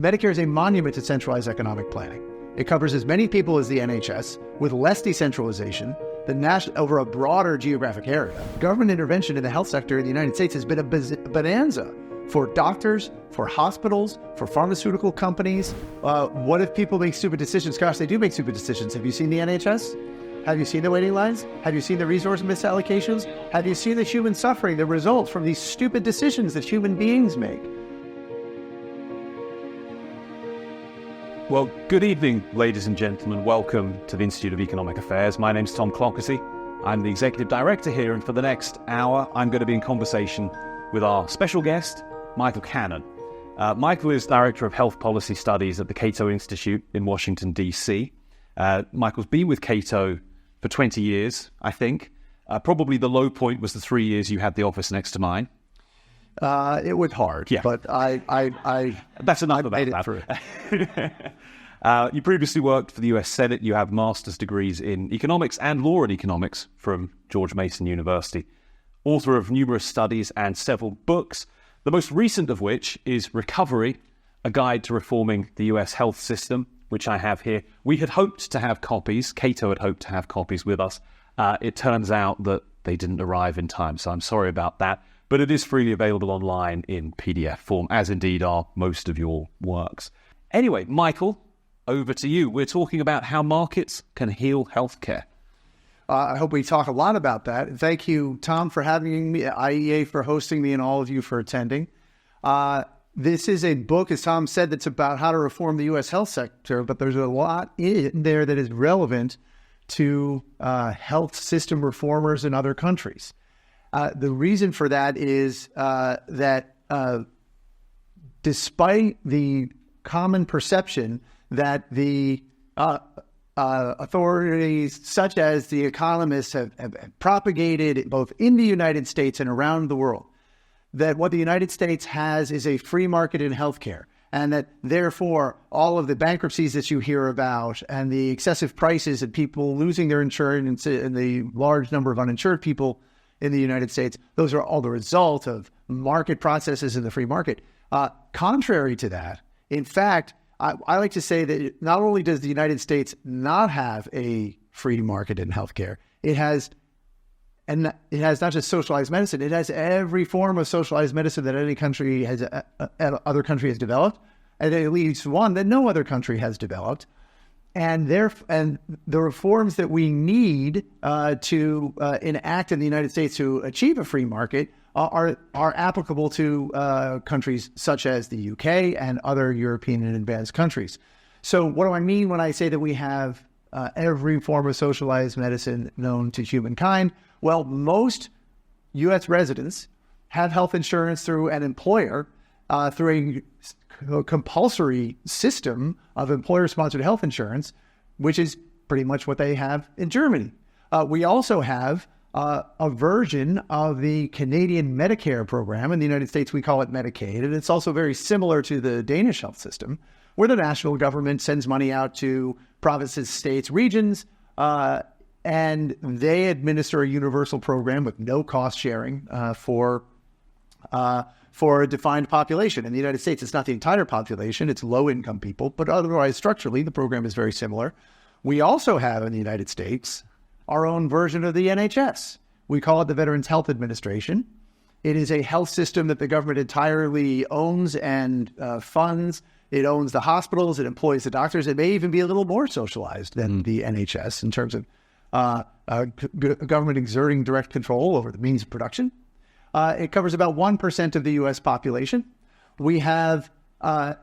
Medicare is a monument to centralized economic planning. It covers as many people as the NHS, with less decentralization, over a broader geographic area. Government intervention in the health sector in the United States has been a bonanza for doctors, for hospitals, for pharmaceutical companies. What if people make stupid decisions? Gosh, they do make stupid decisions. Have you seen the NHS? Have you seen the waiting lines? Have you seen the resource misallocations? Have you seen the human suffering that results from these stupid decisions that human beings make? Well, good evening, ladies and gentlemen. Welcome to the Institute of Economic Affairs. My name's Tom Clougherty. I'm the Executive Director here, and for the next hour, I'm going to be in conversation with our special guest, Michael Cannon. Michael is Director of Health Policy Studies at the Cato Institute in Washington, D.C. Michael's been with Cato for 20 years, I think. Probably the low point was the 3 years you had the office next to mine. It was hard, yeah. But I that's enough about made it that. Through. You previously worked for the U.S. Senate. You have master's degrees in economics and law in economics from George Mason University. Author of numerous studies and several books, the most recent of which is Recovery, a guide to reforming the U.S. health system, which I have here. We had hoped to have copies. Cato had hoped to have copies with us. It turns out that they didn't arrive in time, so I'm sorry about that. But it is freely available online in PDF form, as indeed are most of your works. Anyway, Michael, over to you. We're talking about how markets can heal healthcare. I hope we talk a lot about that. Thank you, Tom, for having me, IEA for hosting me, and all of you for attending. This is a book, as Tom said, that's about how to reform the U.S. health sector, but there's a lot in there that is relevant to health system reformers in other countries. The reason for that is that despite the common perception that the authorities, such as the economists, have propagated both in the United States and around the world, that what the United States has is a free market in healthcare, and that therefore all of the bankruptcies that you hear about and the excessive prices and people losing their insurance and the large number of uninsured people in the United States, those are all the result of market processes in the free market. Contrary to that, in fact, I like to say that not only does the United States not have a free market in healthcare, it has not just socialized medicine, it has every form of socialized medicine that any country has, other country has developed, and at least one that no other country has developed. And the reforms that we need to enact in the United States to achieve a free market are applicable to countries such as the UK and other European and advanced countries. So what do I mean when I say that we have every form of socialized medicine known to humankind? Well, most U.S. residents have health insurance through an employer, through a compulsory system of employer-sponsored health insurance, which is pretty much what they have in Germany. We also have a version of the Canadian Medicare program. In the United States, we call it Medicaid, and it's also very similar to the Danish health system, where the national government sends money out to provinces, states, regions, and they administer a universal program with no cost sharing for a defined population. In the United States, it's not the entire population, it's low-income people, but otherwise, structurally, the program is very similar. We also have in the United States our own version of the NHS. We call it the Veterans Health Administration. It is a health system that the government entirely owns and funds. It owns the hospitals, it employs the doctors. It may even be a little more socialized than the NHS in terms of government exerting direct control over the means of production. It covers about 1% of the U.S. population. We have our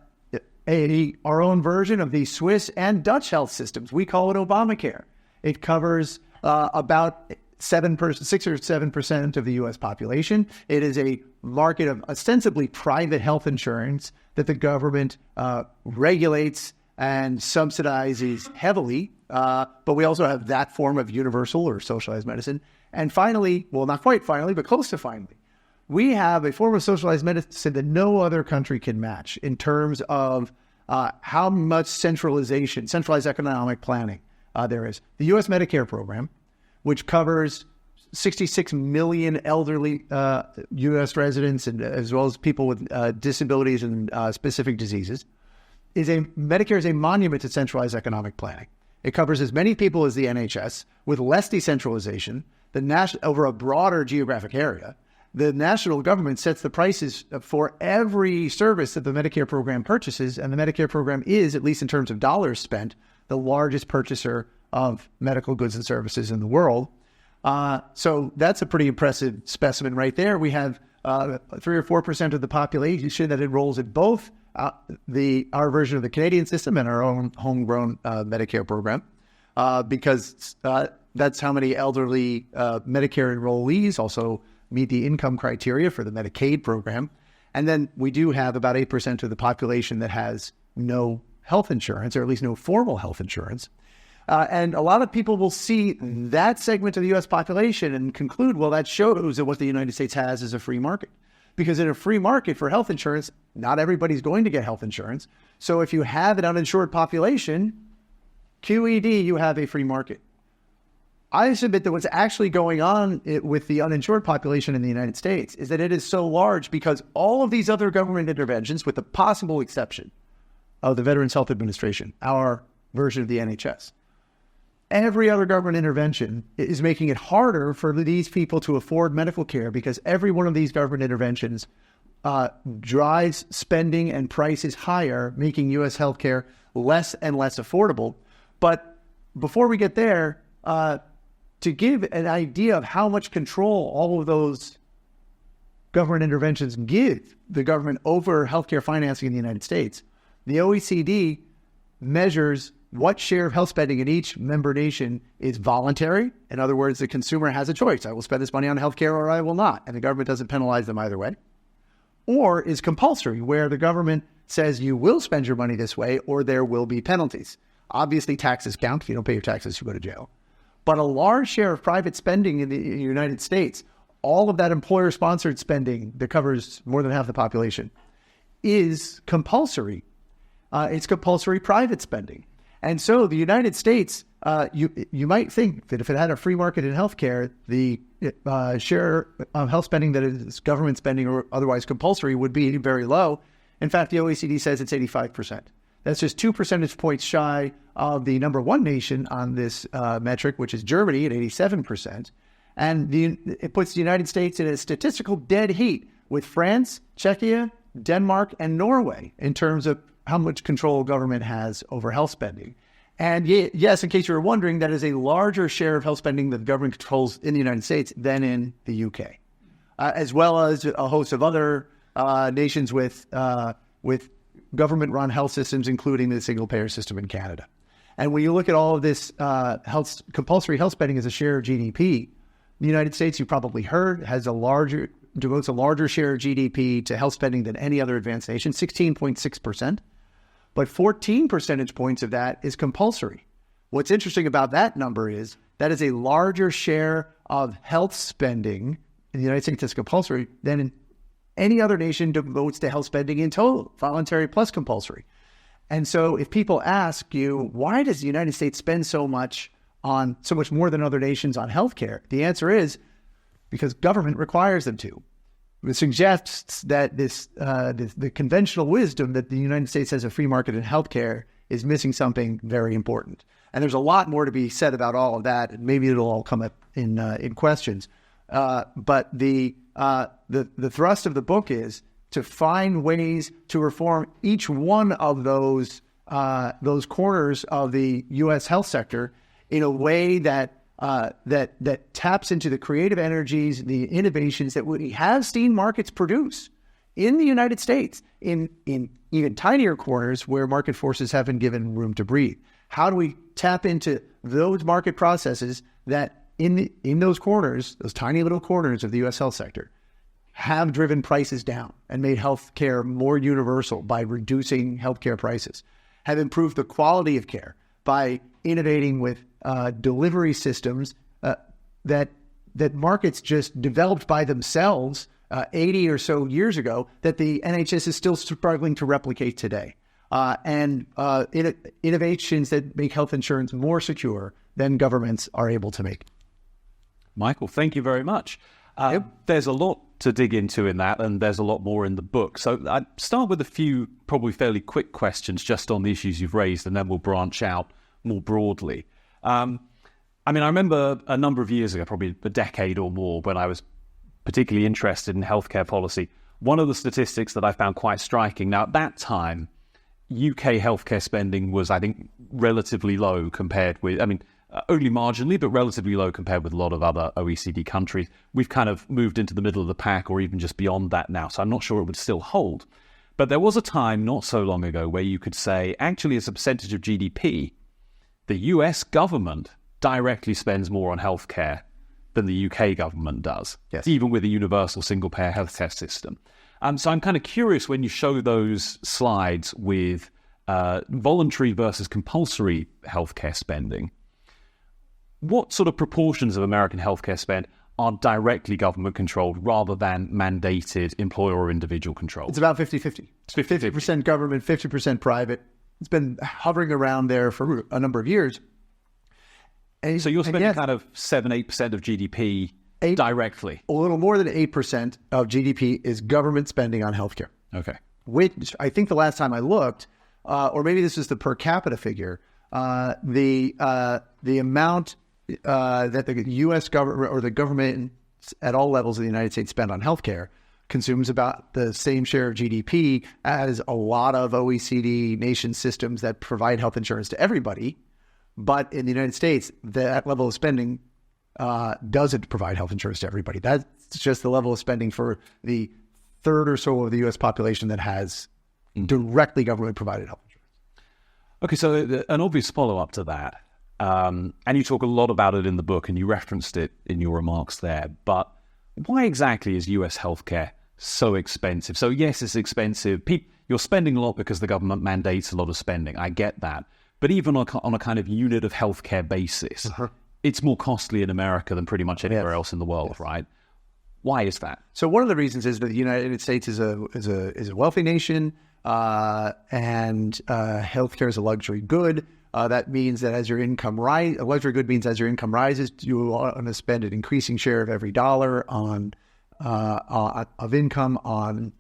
own version of the Swiss and Dutch health systems. We call it Obamacare. It covers about 6 or 7% of the U.S. population. It is a market of ostensibly private health insurance that the government regulates and subsidizes heavily. But we also have that form of universal or socialized medicine. And finally, well, not quite finally, but close to finally, we have a form of socialized medicine that no other country can match in terms of how much centralized economic planning there is. The U.S. Medicare program, which covers 66 million elderly U.S. residents, and as well as people with disabilities and specific diseases, Medicare is a monument to centralized economic planning. It covers as many people as the NHS with less decentralization, over a broader geographic area. The national government sets the prices for every service that the Medicare program purchases, and the Medicare program is, at least in terms of dollars spent, the largest purchaser of medical goods and services in the world. So that's a pretty impressive specimen right there. We have 3 or 4% of the population that enrolls in both our version of the Canadian system and our own homegrown Medicare program, because that's how many elderly Medicare enrollees also meet the income criteria for the Medicaid program. And then we do have about 8% of the population that has no health insurance, or at least no formal health insurance. And a lot of people will see that segment of the U.S. population and conclude, well, that shows that what the United States has is a free market. Because in a free market for health insurance, not everybody's going to get health insurance. So if you have an uninsured population, QED, you have a free market. I submit that what's actually going on with the uninsured population in the United States is that it is so large because all of these other government interventions, with the possible exception of the Veterans Health Administration, our version of the NHS, every other government intervention is making it harder for these people to afford medical care, because every one of these government interventions drives spending and prices higher, making U.S. healthcare less and less affordable. But before we get there, to give an idea of how much control all of those government interventions give the government over healthcare financing in the United States, the OECD measures what share of health spending in each member nation is voluntary. In other words, the consumer has a choice. I will spend this money on healthcare or I will not. And the government doesn't penalize them either way. Or is compulsory, where the government says you will spend your money this way or there will be penalties. Obviously, taxes count. If you don't pay your taxes, you go to jail. But a large share of private spending in the United States, all of that employer-sponsored spending that covers more than half the population, is compulsory. It's compulsory private spending. And so the United States, you might think that if it had a free market in healthcare, the share of health spending that is government spending or otherwise compulsory would be very low. In fact, the OECD says it's 85%. That's just 2 percentage points shy of the number one nation on this metric, which is Germany at 87%. And it puts the United States in a statistical dead heat with France, Czechia, Denmark, and Norway in terms of how much control government has over health spending. And yes, in case you were wondering, that is a larger share of health spending that the government controls in the United States than in the UK, as well as a host of other nations with government-run health systems, including the single-payer system in Canada. And when you look at all of this compulsory health spending as a share of GDP, the United States, you probably heard, devotes a larger share of GDP to health spending than any other advanced nation, 16.6%. But 14 percentage points of that is compulsory. What's interesting about that number is that is a larger share of health spending in the United States that's compulsory than in any other nation devotes to health spending in total, voluntary plus compulsory. And so if people ask you, why does the United States spend so much more than other nations on healthcare? The answer is because government requires them to. It suggests that the conventional wisdom that the United States has a free market in healthcare is missing something very important. And there's a lot more to be said about all of that, and maybe it'll all come up in questions. But the thrust of the book is to find ways to reform each one of those corners of the U.S. health sector in a way that taps into the creative energies, the innovations that we have seen markets produce in the United States in even tinier corners where market forces haven't given room to breathe. How do we tap into those market processes that in those corners, those tiny little corners of the U.S. health sector, have driven prices down and made healthcare more universal by reducing healthcare prices, have improved the quality of care by innovating with delivery systems that markets just developed by themselves 80 or so years ago that the NHS is still struggling to replicate today, and innovations that make health insurance more secure than governments are able to make. Michael, thank you very much. There's a lot to dig into in that, and there's a lot more in the book. So I'd start with a few probably fairly quick questions just on the issues you've raised, and then we'll branch out more broadly. I remember a number of years ago, probably a decade or more, when I was particularly interested in healthcare policy. One of the statistics that I found quite striking, now at that time, UK healthcare spending was, I think, relatively low compared with, only marginally, but relatively low compared with a lot of other OECD countries. We've kind of moved into the middle of the pack or even just beyond that now, so I'm not sure it would still hold. But there was a time not so long ago where you could say, actually, as a percentage of GDP, the US government directly spends more on healthcare than the UK government does, yes, even with a universal single-payer healthcare system. So I'm kind of curious when you show those slides with voluntary versus compulsory healthcare spending, what sort of proportions of American healthcare spend are directly government-controlled rather than mandated employer or individual controlled? It's about 50-50. It's 50-50. 50% government, 50% private. It's been hovering around there for a number of years. So you're spending kind of 7-8% of GDP directly? A little more than 8% of GDP is government spending on healthcare. Okay. Which I think the last time I looked, or maybe this is the per capita figure, the amount that the U.S. government or the government at all levels of the United States spend on healthcare consumes about the same share of GDP as a lot of OECD nation systems that provide health insurance to everybody. But in the United States, that level of spending doesn't provide health insurance to everybody. That's just the level of spending for the third or so of the U.S. population that has directly government-provided health insurance. Okay, so an obvious follow-up to that, and you talk a lot about it in the book, and you referenced it in your remarks there, but why exactly is U.S. healthcare so expensive? So yes, it's expensive. You're spending a lot because the government mandates a lot of spending. I get that. But even on a kind of unit of healthcare basis, it's more costly in America than pretty much anywhere else in the world, right? Why is that? So one of the reasons is that the United States is a wealthy nation, and healthcare is a luxury good. That means that as your income rises, a luxury good means as your income rises, you want to spend an increasing share of every dollar of income on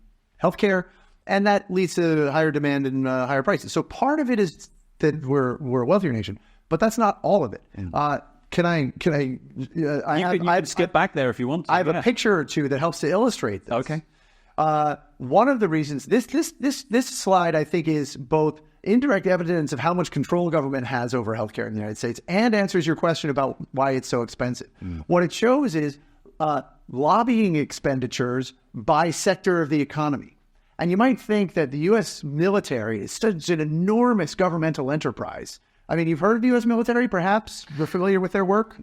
healthcare, and that leads to higher demand and higher prices. So part of it is that we're a wealthier nation, but that's not all of it. Can I skip back there if you want to. I have a picture or two that helps to illustrate this. Okay. One of the reasons this slide, I think, is both indirect evidence of how much control government has over healthcare in the United States and answers your question about why it's so expensive. What it shows is lobbying expenditures by sector of the economy. And you might think that the U.S. military is such an enormous governmental enterprise. I mean, you've heard of the U.S. military, perhaps? You're familiar with their work?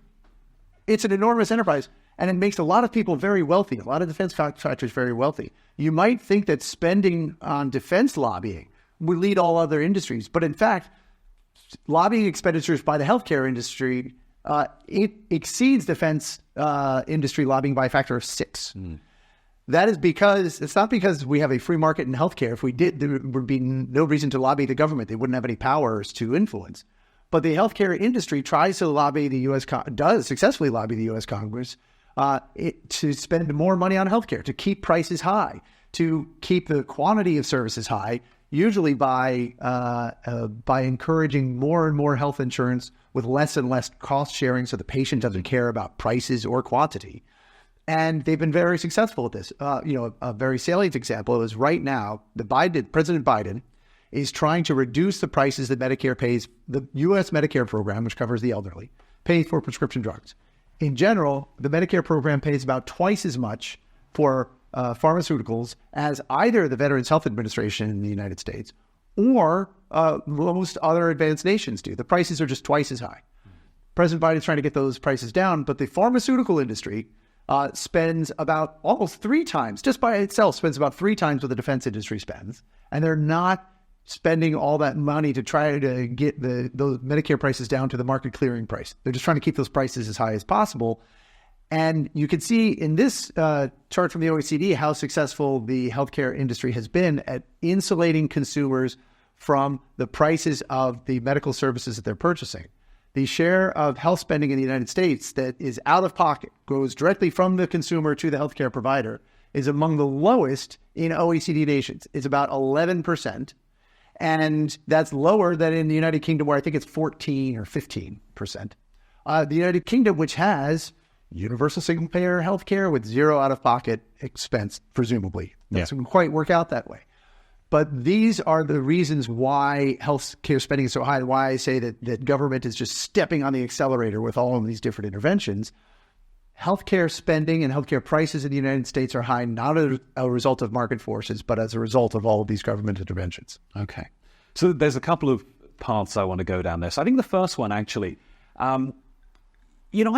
It's an enormous enterprise, and it makes a lot of people very wealthy, a lot of defense contractors very wealthy. You might think that spending on defense lobbying would lead all other industries, but in fact, lobbying expenditures by the healthcare industry, it exceeds defense industry lobbying by a factor of 6. That is because, it's not because we have a free market in healthcare. If we did, there would be no reason to lobby the government. They wouldn't have any powers to influence. But the healthcare industry tries to lobby the U.S., does successfully lobby the U.S. Congress to spend more money on healthcare, to keep prices high, to keep the quantity of services high, usually by encouraging more and more health insurance with less and less cost sharing so the patient doesn't care about prices or quantity. And they've been very successful at this. A very salient example is right now, President Biden is trying to reduce the prices that Medicare pays, the U.S. Medicare program, which covers the elderly, pays for prescription drugs. In general, the Medicare program pays about twice as much for pharmaceuticals as either the Veterans Health Administration in the United States or most other advanced nations do. The prices are just twice as high. President Biden is trying to get those prices down, but the pharmaceutical industry spends about almost 3 times, just by itself, spends about 3 times what the defense industry spends. And they're not spending all that money to try to get those Medicare prices down to the market clearing price. They're just trying to keep those prices as high as possible. And you can see in this chart from the OECD how successful the healthcare industry has been at insulating consumers from the prices of the medical services that they're purchasing. The share of health spending in the United States that is out of pocket, goes directly from the consumer to the healthcare provider, is among the lowest in OECD nations. It's about 11%. And that's lower than in the United Kingdom, where I think it's 14 or 15%. The United Kingdom, which has universal single-payer healthcare with zero out-of-pocket expense, presumably. That doesn't quite work out that way. But these are the reasons why healthcare spending is so high, and why I say that government is just stepping on the accelerator with all of these different interventions. Healthcare spending and healthcare prices in the United States are high, not as a result of market forces, but as a result of all of these government interventions. Okay. So there's a couple of paths I want to go down there. So I think the first one, actually, I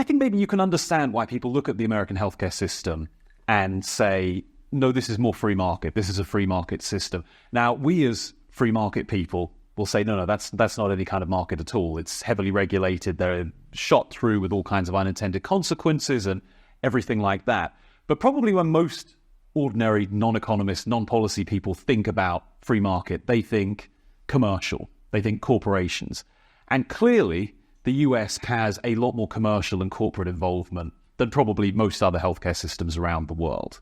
think maybe you can understand why people look at the American healthcare system and say, no, this is more free market. This is a free market system. Now, we as free market people will say, no, that's not any kind of market at all. It's heavily regulated. They're shot through with all kinds of unintended consequences and everything like that. But probably when most ordinary non-economists, non-policy people think about free market, they think commercial. They think corporations. And clearly, the US has a lot more commercial and corporate involvement than probably most other healthcare systems around the world.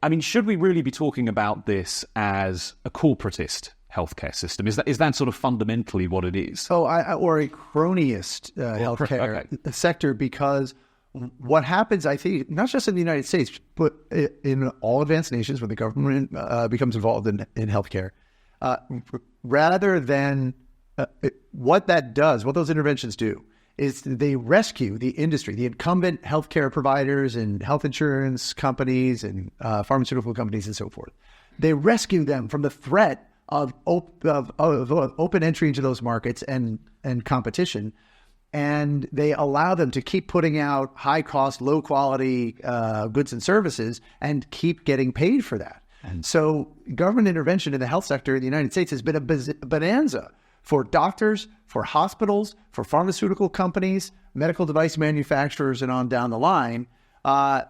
I mean, should we really be talking about this as a corporatist healthcare system? Is that sort of fundamentally what it is? Or a cronyist healthcare sector, because what happens, I think, not just in the United States, but in all advanced nations where the government becomes involved in healthcare, rather than what that does, what those interventions do, is they rescue the industry, the incumbent healthcare providers and health insurance companies and pharmaceutical companies and so forth. They rescue them from the threat of open entry into those markets and competition, and they allow them to keep putting out high-cost, low-quality goods and services and keep getting paid for that. And so government intervention in the health sector in the United States has been a bonanza for doctors, for hospitals, for pharmaceutical companies, medical device manufacturers, and on down the line. That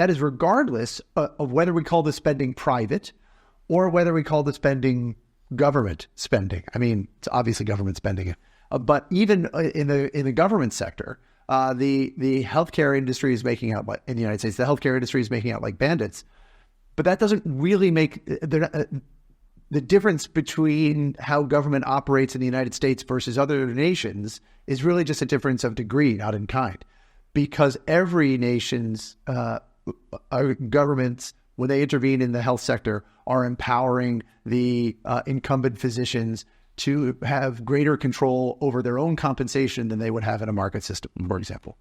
is regardless of whether we call the spending private or whether we call the spending government spending. I mean, it's obviously government spending, but even in the government sector, the healthcare industry is making out in the United States. The healthcare industry is making out like bandits, but that doesn't really make the difference between how government operates in the United States versus other nations is really just a difference of degree, not in kind, because every nation's governments, when they intervene in the health sector, are empowering the incumbent physicians to have greater control over their own compensation than they would have in a market system, for example.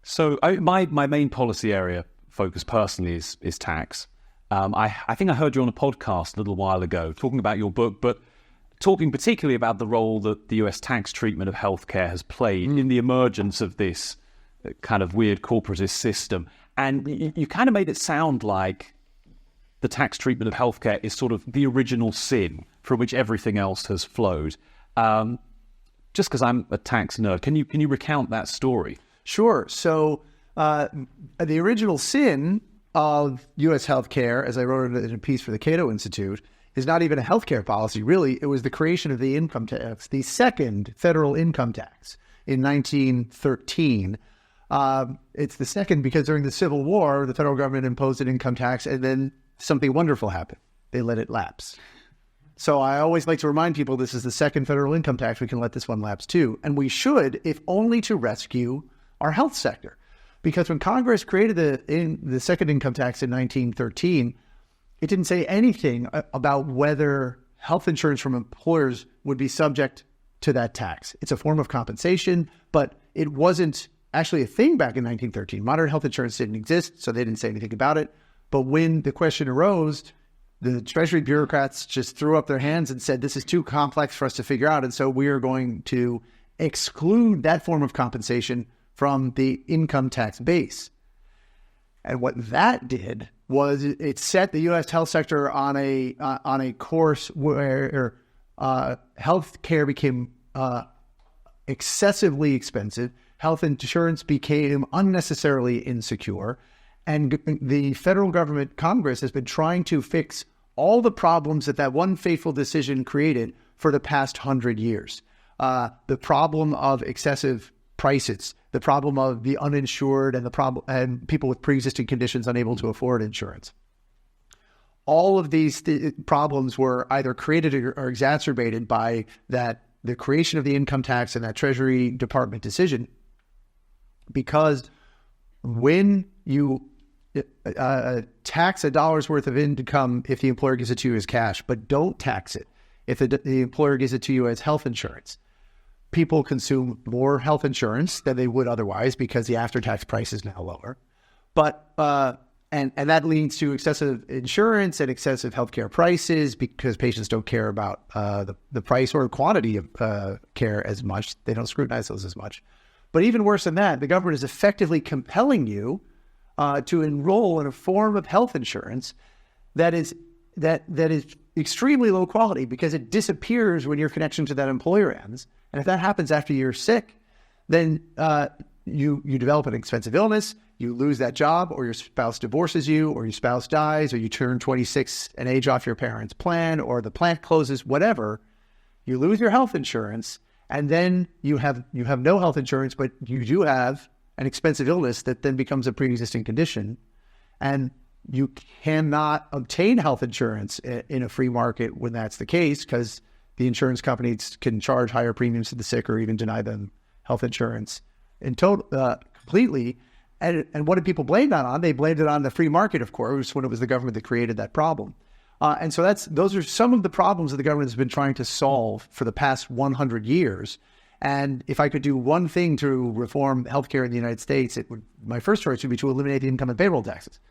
So my main policy area focus personally is tax. I think I heard you on a podcast a little while ago talking about your book, but talking particularly about the role that the US tax treatment of healthcare has played in the emergence of this kind of weird corporatist system. And you kind of made it sound like the tax treatment of healthcare is sort of the original sin from which everything else has flowed. Just because I'm a tax nerd, can you recount that story? Sure. So the original sin of U.S. healthcare, as I wrote in a piece for the Cato Institute, is not even a healthcare policy. Really, it was the creation of the income tax, the second federal income tax in 1913. It's the second because during the Civil War, the federal government imposed an income tax, and then something wonderful happened. They let it lapse. So I always like to remind people this is the second federal income tax. We can let this one lapse too. And we should, if only to rescue our health sector. Because when Congress created the second income tax in 1913, it didn't say anything about whether health insurance from employers would be subject to that tax. It's a form of compensation, but it wasn't actually a thing back in 1913. Modern health insurance didn't exist, so they didn't say anything about it. But when the question arose, the Treasury bureaucrats just threw up their hands and said, this is too complex for us to figure out, and so we are going to exclude that form of compensation from the income tax base. And what that did was it set the U.S. health sector on a course where health care became excessively expensive, health insurance became unnecessarily insecure, and the federal government, Congress, has been trying to fix all the problems that one fateful decision created for the past 100 years. The problem of excessive prices, the problem of the uninsured, and the problem and people with pre-existing conditions unable to afford insurance. All of these problems were either created or exacerbated by the creation of the income tax and that Treasury Department decision, because when you tax a dollar's worth of income if the employer gives it to you as cash, but don't tax it if the employer gives it to you as health insurance, people consume more health insurance than they would otherwise because the after-tax price is now lower. But and that leads to excessive insurance and excessive healthcare prices because patients don't care about the price or quantity of care as much. They don't scrutinize those as much. But even worse than that, the government is effectively compelling you to enroll in a form of health insurance that is extremely low quality because it disappears when your connection to that employer ends. And if that happens after you're sick, then you develop an expensive illness, you lose that job, or your spouse divorces you, or your spouse dies, or you turn 26 and age off your parents' plan, or the plant closes, whatever. You lose your health insurance, and then you have no health insurance, but you do have an expensive illness that then becomes a pre-existing condition, and you cannot obtain health insurance in a free market when that's the case, because the insurance companies can charge higher premiums to the sick or even deny them health insurance in total completely. And what did people blame that on? They blamed it on the free market, of course, when it was the government that created that problem. And so those are some of the problems that the government has been trying to solve for the past 100 years. And if I could do one thing to reform healthcare in the United States, my first choice would be to eliminate the income and payroll taxes.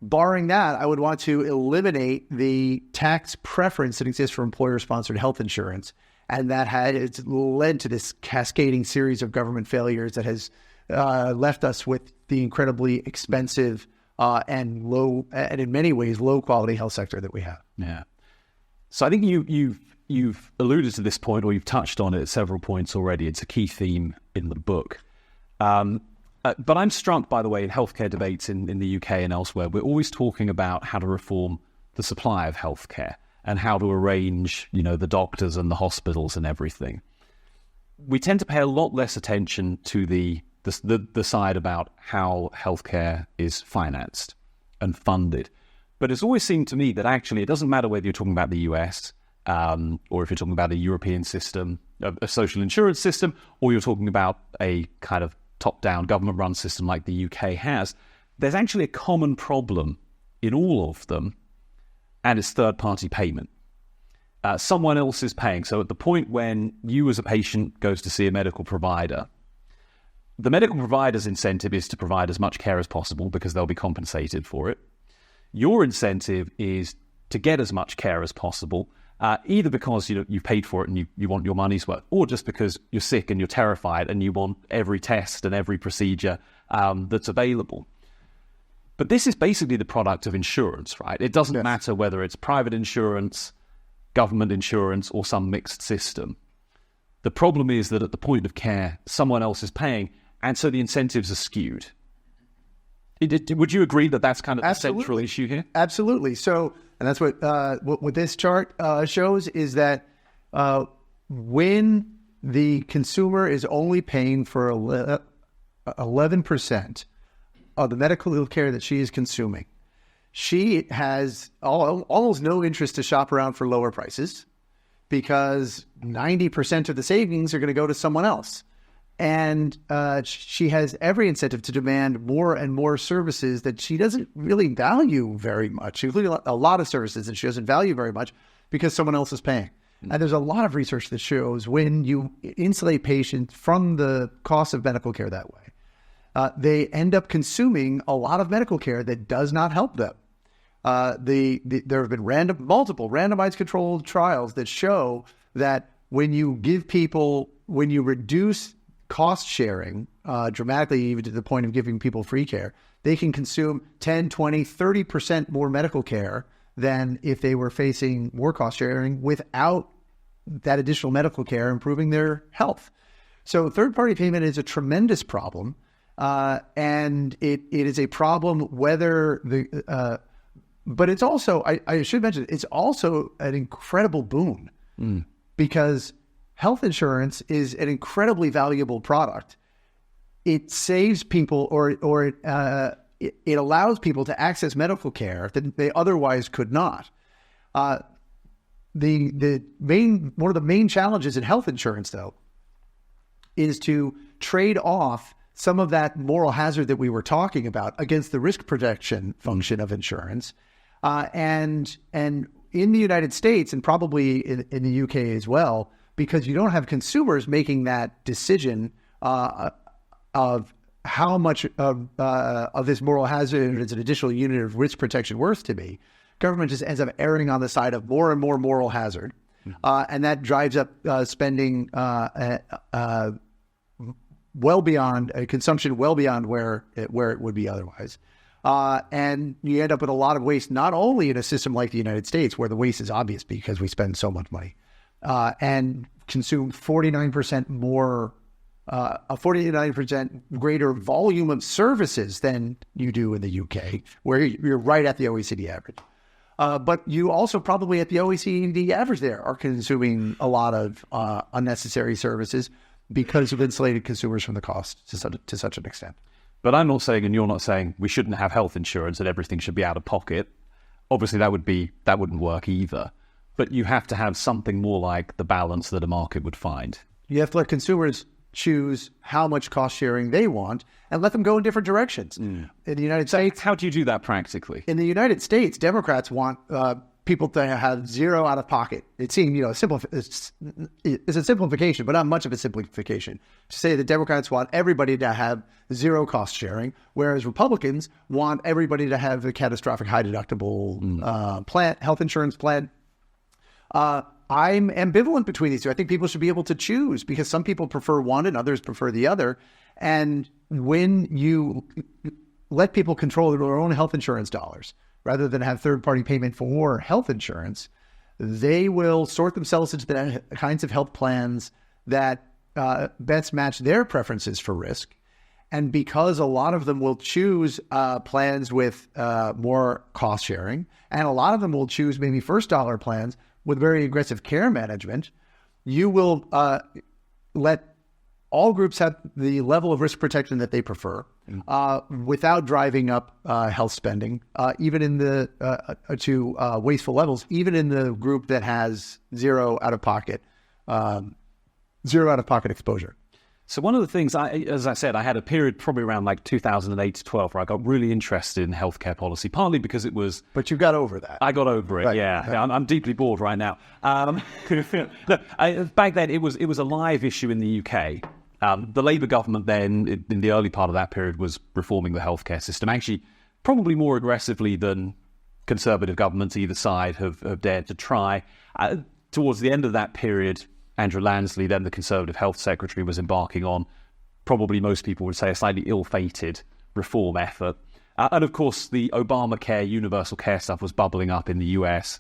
Barring that, I would want to eliminate the tax preference that exists for employer-sponsored health insurance. And it's led to this cascading series of government failures that has left us with the incredibly expensive and low, and in many ways, low-quality health sector that we have. Yeah. So I think you've alluded to this point, or you've touched on it at several points already. It's a key theme in the book. But I'm struck, by the way, in healthcare debates in the UK and elsewhere, we're always talking about how to reform the supply of healthcare and how to arrange, the doctors and the hospitals and everything. We tend to pay a lot less attention to the side about how healthcare is financed and funded. But it's always seemed to me that actually it doesn't matter whether you're talking about the US or if you're talking about a European system, a social insurance system, or you're talking about a kind of top-down government-run system like the UK has, there's actually a common problem in all of them, and it's third-party payment. Someone else is paying. So at the point when you as a patient goes to see a medical provider, the medical provider's incentive is to provide as much care as possible because they'll be compensated for it. Your incentive is to get as much care as possible, either because you've paid for it and you want your money's worth, or just because you're sick and you're terrified and you want every test and every procedure that's available. But this is basically the product of insurance, right? It doesn't matter whether it's private insurance, government insurance, or some mixed system. The problem is that at the point of care, someone else is paying, and so the incentives are skewed. Would you agree that that's kind of the central issue here? Absolutely. So, and that's what this chart shows is that when the consumer is only paying for 11% of the medical care that she is consuming, she has almost no interest to shop around for lower prices because 90% of the savings are going to go to someone else. And she has every incentive to demand more and more services that she doesn't really value very much, including a lot of services that she doesn't value very much because someone else is paying. Mm-hmm. And there's a lot of research that shows when you insulate patients from the cost of medical care that way, they end up consuming a lot of medical care that does not help them. There have been multiple randomized controlled trials that show that when you reduce cost sharing dramatically, even to the point of giving people free care, they can consume 10, 20, 30% more medical care than if they were facing more cost sharing without that additional medical care improving their health. So third-party payment is a tremendous problem, and it is a problem whether but it's also, I should mention, it's also an incredible boon because health insurance is an incredibly valuable product. It saves people, or it allows people to access medical care that they otherwise could not. One of the main challenges in health insurance, though, is to trade off some of that moral hazard that we were talking about against the risk protection function of insurance. And in the United States, and probably in the UK as well, because you don't have consumers making that decision of how much of this moral hazard is an additional unit of risk protection worth to me, government just ends up erring on the side of more and more moral hazard. And that drives up spending well beyond consumption, well beyond where it would be otherwise. And you end up with a lot of waste, not only in a system like the United States, where the waste is obvious because we spend so much money, and consume 49% more, a 49% greater volume of services than you do in the UK, where you're right at the OECD average. But you also probably at the OECD average there are consuming a lot of unnecessary services because you've insulated consumers from the cost to such an extent. But I'm not saying, and you're not saying, we shouldn't have health insurance and everything should be out of pocket. Obviously, that wouldn't work either. But you have to have something more like the balance that a market would find. You have to let consumers choose how much cost sharing they want and let them go in different directions. In the United States, how do you do that practically? In the United States, Democrats want people to have zero out of pocket. It seems, it's a simplification, but not much of a simplification. To say that Democrats want everybody to have zero cost sharing, whereas Republicans want everybody to have a catastrophic high deductible health insurance plan. I'm ambivalent between these two. I think people should be able to choose because some people prefer one and others prefer the other. And when you let people control their own health insurance dollars, rather than have third-party payment for health insurance, they will sort themselves into the kinds of health plans that best match their preferences for risk. And because a lot of them will choose plans with more cost sharing, and a lot of them will choose maybe first dollar plans with very aggressive care management, you will let all groups have the level of risk protection that they prefer without driving up health spending, even in the to wasteful levels, even in the group that has zero out of pocket exposure. So one of the things, as I said, I had a period probably around like 2008 to 12 where I got really interested in healthcare policy, partly because it was... But you got over that. I got over it, right. Yeah. I'm deeply bored right now. Back then, it was a live issue in the UK. The Labour government then, in the early part of that period, was reforming the healthcare system, actually probably more aggressively than Conservative governments either side have dared to try. Towards the end of that period, Andrew Lansley, then the Conservative Health Secretary, was embarking on, probably most people would say, a slightly ill-fated reform effort. And of course, the Obamacare universal care stuff was bubbling up in the US.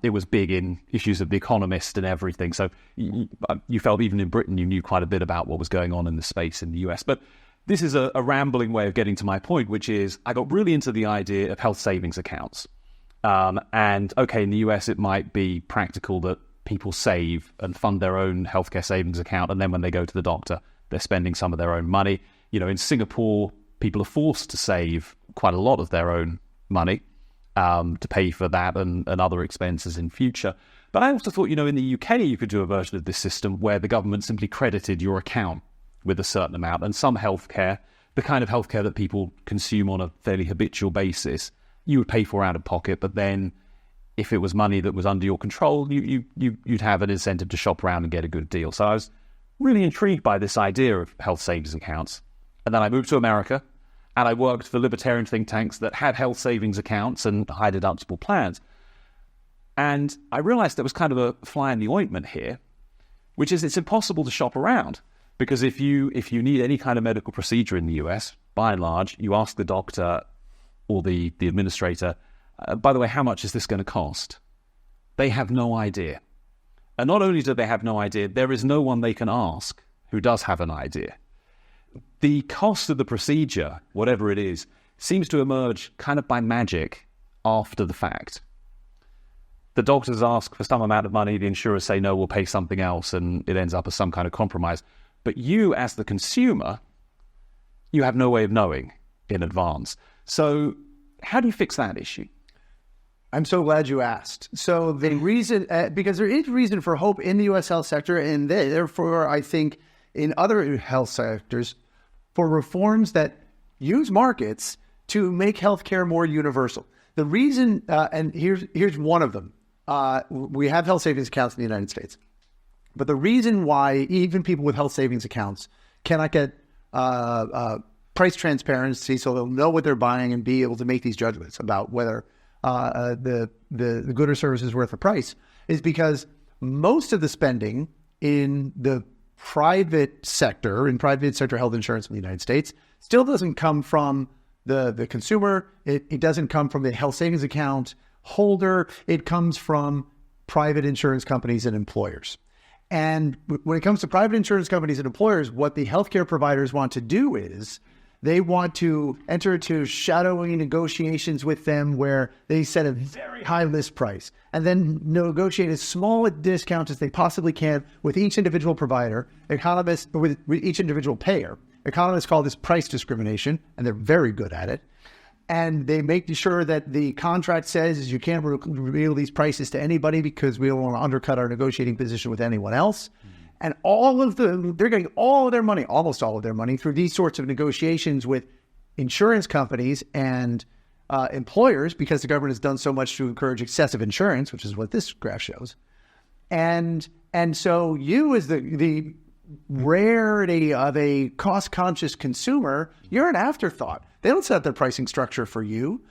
It was big in issues of The Economist and everything. So you felt even in Britain, you knew quite a bit about what was going on in the space in the US. But this is a rambling way of getting to my point, which is I got really into the idea of health savings accounts. And okay, in the US, it might be practical that people save and fund their own healthcare savings account. And then when they go to the doctor, they're spending some of their own money. In Singapore, people are forced to save quite a lot of their own money to pay for that and other expenses in future. But I also thought, in the UK, you could do a version of this system where the government simply credited your account with a certain amount, and some healthcare, the kind of healthcare that people consume on a fairly habitual basis, you would pay for out of pocket. But then if it was money that was under your control, you'd have an incentive to shop around and get a good deal. So I was really intrigued by this idea of health savings accounts. And then I moved to America, and I worked for libertarian think tanks that had health savings accounts and high deductible plans. And I realized there was kind of a fly in the ointment here, which is it's impossible to shop around. Because if you need any kind of medical procedure in the US, by and large, you ask the doctor or the administrator, by the way, how much is this going to cost? They have no idea. And not only do they have no idea, there is no one they can ask who does have an idea. The cost of the procedure, whatever it is, seems to emerge kind of by magic after the fact. The doctors ask for some amount of money, the insurers say, no, we'll pay something else, and it ends up as some kind of compromise. But you, as the consumer, you have no way of knowing in advance. So how do you fix that issue? I'm so glad you asked. So the reason, because there is reason for hope in the U.S. health sector, and therefore I think in other health sectors, for reforms that use markets to make healthcare more universal. The reason, and here's one of them. We have health savings accounts in the United States. But the reason why even people with health savings accounts cannot get price transparency so they'll know what they're buying and be able to make these judgments about whether the good or service is worth the price is because most of the spending in the private sector health insurance in the United States still doesn't come from the consumer. It doesn't come from the health savings account holder. It comes from private insurance companies and employers. And when it comes to private insurance companies and employers, what the healthcare providers want to do is they want to enter into shadowy negotiations with them where they set a very high list price and then negotiate as small a discount as they possibly can with each individual provider, with each individual payer. Economists call this price discrimination, and they're very good at it. And they make sure that the contract says you can't reveal these prices to anybody because we don't want to undercut our negotiating position with anyone else. And they're getting all of their money, almost all of their money, through these sorts of negotiations with insurance companies and employers because the government has done so much to encourage excessive insurance, which is what this graph shows. And so you, as the rarity of a cost-conscious consumer, you're an afterthought. They don't set their pricing structure for you.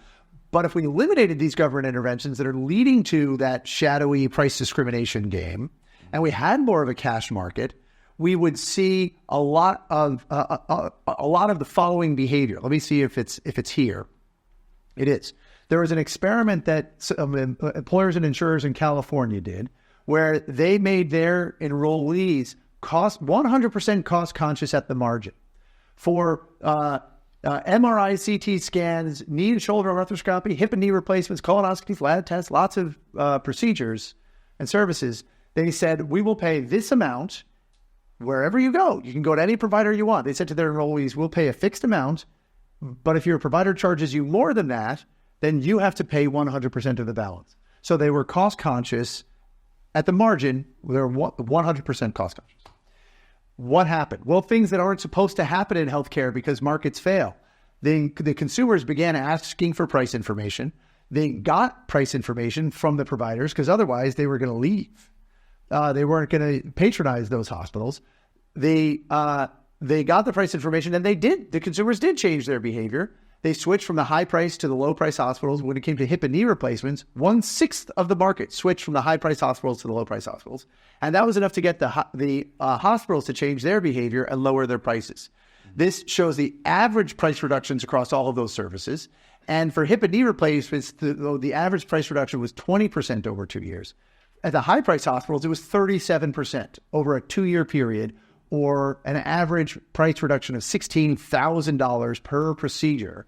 But if we eliminated these government interventions that are leading to that shadowy price discrimination game, and we had more of a cash market, we would see a lot of the following behavior. Let me see if it's here. It is. There was an experiment that employers and insurers in California did, where they made their enrollees 100% cost conscious at the margin for MRI, CT scans, knee and shoulder arthroscopy, hip and knee replacements, colonoscopies, lab tests, lots of procedures and services. They said, we will pay this amount wherever you go. You can go to any provider you want. They said to their enrollees, we'll pay a fixed amount, but if your provider charges you more than that, then you have to pay 100% of the balance. So they were cost conscious at the margin. They're 100% cost conscious. What happened? Well, things that aren't supposed to happen in healthcare because markets fail. The consumers began asking for price information. They got price information from the providers because otherwise they were going to leave. They weren't going to patronize those hospitals. They got the price information, and the consumers did change their behavior. They switched from the high price to the low price hospitals. When it came to hip and knee replacements, 1/6 of the market switched from the high price hospitals to the low price hospitals. And that was enough to get the hospitals to change their behavior and lower their prices. This shows the average price reductions across all of those services. And for hip and knee replacements, the average price reduction was 20% over 2 years. At the high price hospitals, it was 37% over a 2-year period, or an average price reduction of $16,000 per procedure.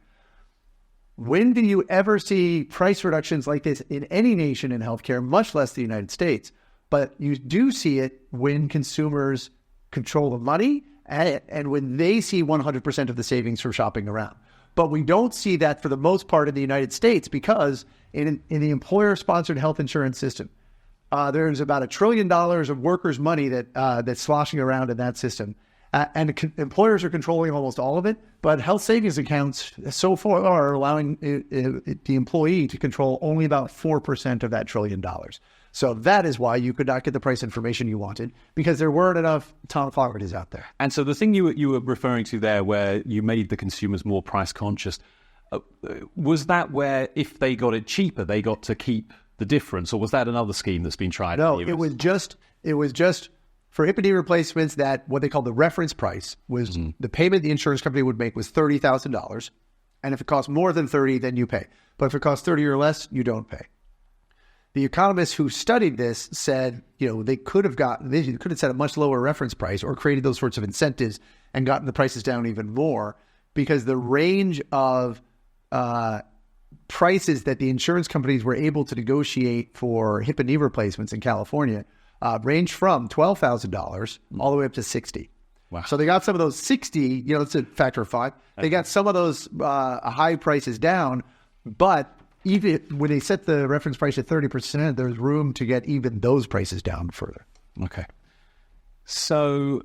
When do you ever see price reductions like this in any nation in healthcare, much less the United States? But you do see it when consumers control the money and when they see 100% of the savings from shopping around. But we don't see that for the most part in the United States because in the employer-sponsored health insurance system, there's about $1 trillion of workers' money that's sloshing around in that system. And employers are controlling almost all of it, but health savings accounts so far are allowing the employee to control only about 4% of that $1 trillion. So that is why you could not get the price information you wanted, because there weren't enough Tom Cloughertys out there. And so the thing you were referring to there, where you made the consumers more price conscious, was that where if they got it cheaper, they got to keep the difference, or was that another scheme that's been tried? No, it was just for hip and knee replacements that what they call the reference price was the payment the insurance company would make was $30,000. And if it costs more than 30, then you pay. But if it costs 30 or less, you don't pay. The economists who studied this said, they could have set a much lower reference price or created those sorts of incentives and gotten the prices down even more, because the range of prices that the insurance companies were able to negotiate for hip and knee replacements in California range from $12,000 all the way up to $60,000. Wow. So they got some of those 60, that's a factor of 5. They got some of those high prices down, but even when they set the reference price at 30%, there's room to get even those prices down further. Okay. So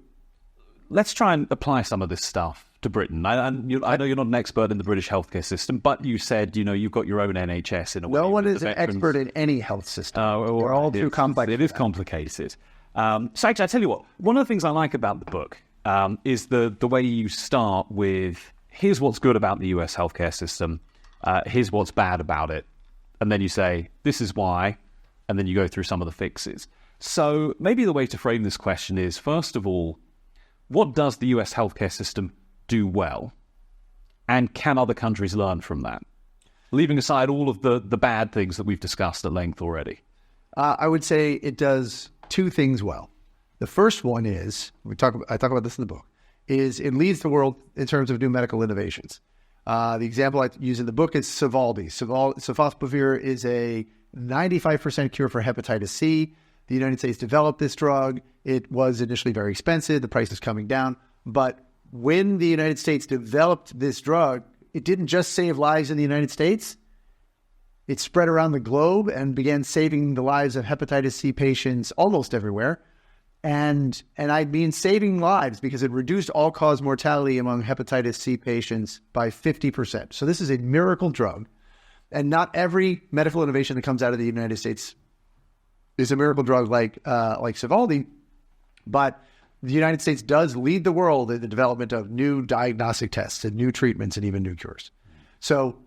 let's try and apply some of this stuff to Britain. I know you're not an expert in the British healthcare system, but you said, you've got your own NHS in a way. No one is an expert in any health system. They're all too complex. It is complicated. So actually, I tell you what, one of the things I like about the book is the way you start with, here's what's good about the US healthcare system, here's what's bad about it, and then you say, this is why, and then you go through some of the fixes. So maybe the way to frame this question is, first of all, what does the US healthcare system do well, and can other countries learn from that? Leaving aside all of the bad things that we've discussed at length already. I would say it does two things well. The first one is, I talk about this in the book, is it leads the world in terms of new medical innovations. The example I use in the book is Sovaldi. Sofosbuvir is a 95% cure for hepatitis C. The United States developed this drug. It was initially very expensive. The price is coming down. But when the United States developed this drug, it didn't just save lives in the United States. It spread around the globe and began saving the lives of hepatitis C patients almost everywhere. And I mean saving lives because it reduced all-cause mortality among hepatitis C patients by 50%. So this is a miracle drug. And not every medical innovation that comes out of the United States is a miracle drug like Sovaldi, but the United States does lead the world in the development of new diagnostic tests and new treatments and even new cures. So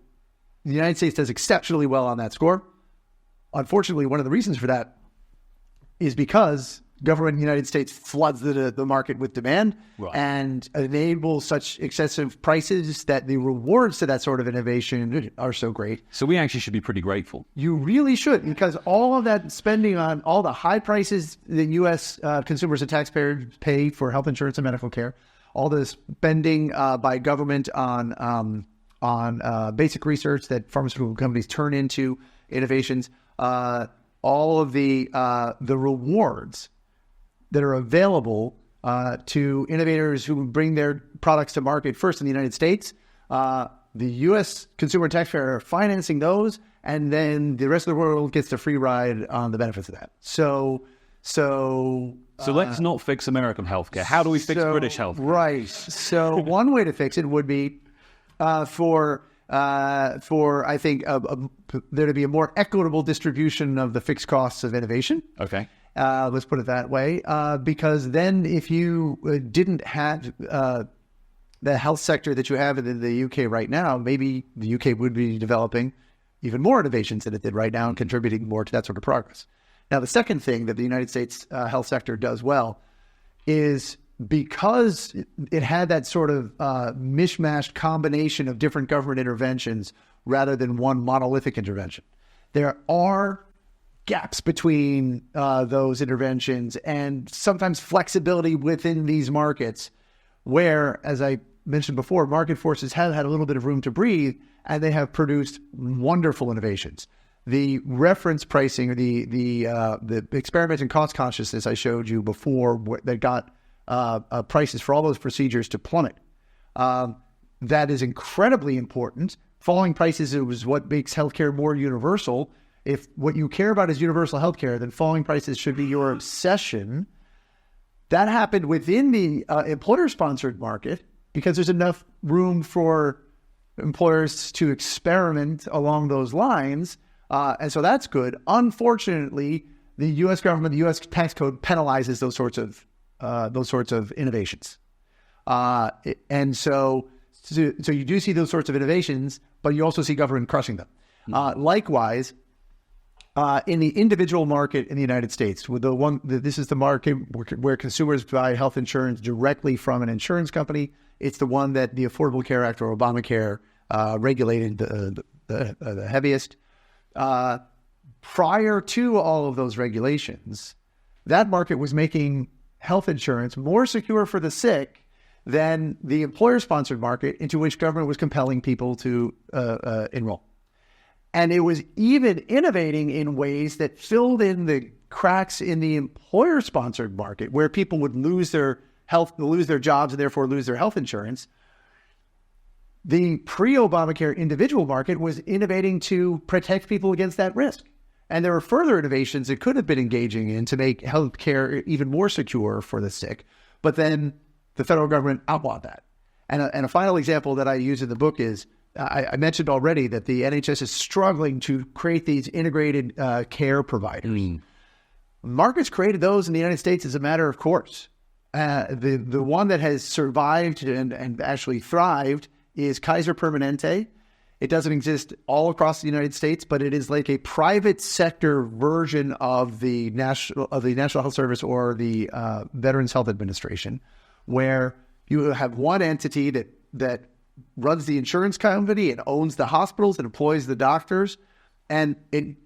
the United States does exceptionally well on that score. Unfortunately, one of the reasons for that is because government in the United States floods the market with demand and enables such excessive prices that the rewards to that sort of innovation are so great. So we actually should be pretty grateful. You really should, because all of that spending on all the high prices that U.S. consumers and taxpayers pay for health insurance and medical care, all the spending by government on basic research that pharmaceutical companies turn into innovations, all of the rewards that are available to innovators who bring their products to market first in the United States. The U.S. consumer and taxpayer are financing those, and then the rest of the world gets the free ride on the benefits of that. So let's not fix American healthcare. How do we fix British healthcare? Right. So one way to fix it would be for I think there to be a more equitable distribution of the fixed costs of innovation. Okay. Let's put it that way, because then if you didn't have the health sector that you have in the UK right now, maybe the UK would be developing even more innovations than it did right now and contributing more to that sort of progress. Now, the second thing that the United States health sector does well is because it had that sort of mishmashed combination of different government interventions rather than one monolithic intervention. There are gaps between those interventions and sometimes flexibility within these markets where, as I mentioned before, market forces have had a little bit of room to breathe and they have produced wonderful innovations. The reference pricing or the experiment in cost consciousness I showed you before that got prices for all those procedures to plummet. That is incredibly important. Falling prices is what makes healthcare more universal. If what you care about is universal healthcare, then falling prices should be your obsession. That happened within the employer-sponsored market because there's enough room for employers to experiment along those lines. And so that's good. Unfortunately, the U.S. government, the U.S. tax code penalizes those sorts of innovations. And so you do see those sorts of innovations, but you also see government crushing them. Likewise, in the individual market in the United States, this is the market where consumers buy health insurance directly from an insurance company. It's the one that the Affordable Care Act or Obamacare regulated the heaviest. Prior to all of those regulations, that market was making health insurance more secure for the sick than the employer-sponsored market into which government was compelling people to enroll. And it was even innovating in ways that filled in the cracks in the employer-sponsored market, where people would lose their jobs and therefore lose their health insurance. The pre-Obamacare individual market was innovating to protect people against that risk. And there were further innovations it could have been engaging in to make healthcare even more secure for the sick. But then the federal government outlawed that. And a final example that I use in the book is, I mentioned already that the NHS is struggling to create these integrated care providers. Markets created those in the United States as a matter of course. The one that has survived and actually thrived is Kaiser Permanente. It doesn't exist all across the United States, but it is like a private sector version of the National Health Service or the Veterans Health Administration, where you have one entity that runs the insurance company and owns the hospitals and employs the doctors, and it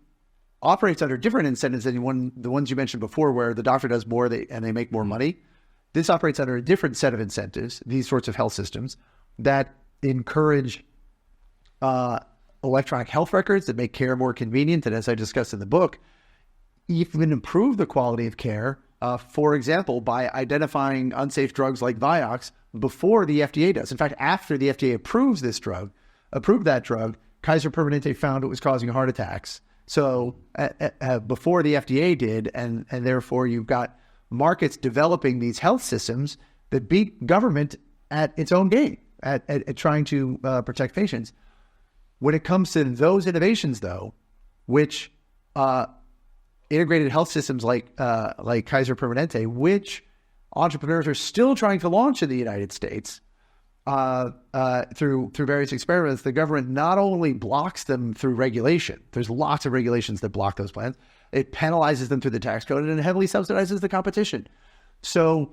operates under different incentives than the ones you mentioned before, where the doctor does more and they make more money. This operates under a different set of incentives, these sorts of health systems, that encourage electronic health records that make care more convenient, and as I discussed in the book, even improve the quality of care, for example, by identifying unsafe drugs like Vioxx before the FDA does. In fact, after the FDA approved that drug, Kaiser Permanente found it was causing heart attacks. So before the FDA did, and therefore you've got markets developing these health systems that beat government at its own game, at trying to protect patients. When it comes to those innovations, though, which integrated health systems like Kaiser Permanente, which entrepreneurs are still trying to launch in the United States through various experiments, the government not only blocks them through regulation. There's lots of regulations that block those plans. It penalizes them through the tax code, and it heavily subsidizes the competition. So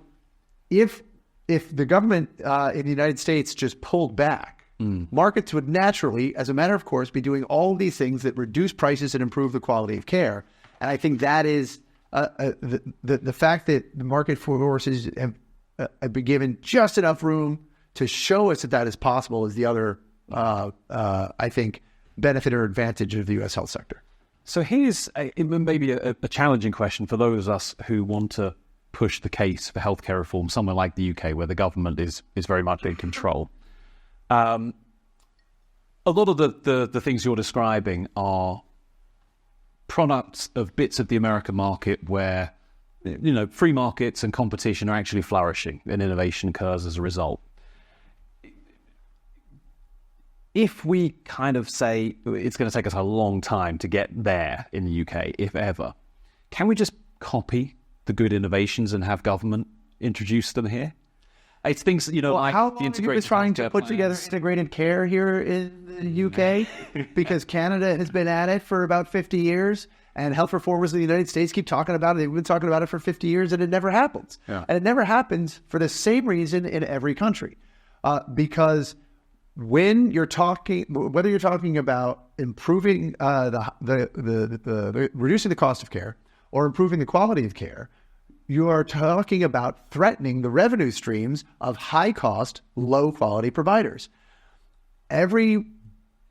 if the government in the United States just pulled back, markets would naturally, as a matter of course, be doing all of these things that reduce prices and improve the quality of care. And I think that is the fact that the market forces have been given just enough room to show us that is possible is the other, I think, benefit or advantage of the U.S. health sector. So here's maybe a challenging question for those of us who want to push the case for healthcare reform somewhere like the UK, where the government is very much in control. A lot of the things you're describing are products of bits of the American market where, free markets and competition are actually flourishing and innovation occurs as a result. If we kind of say it's going to take us a long time to get there in the UK, if ever, can we just copy the good innovations and have government introduce them here? It's things, like how the long integrated have you been trying to put together integrated care here in the UK? Because Canada has been at it for about 50 years, and health reformers in the United States keep talking about it. They've been talking about it for 50 years, and it never happens. Yeah. And it never happens for the same reason in every country. Because whether you're talking about improving reducing the cost of care or improving the quality of care, you are talking about threatening the revenue streams of high-cost, low-quality providers. Every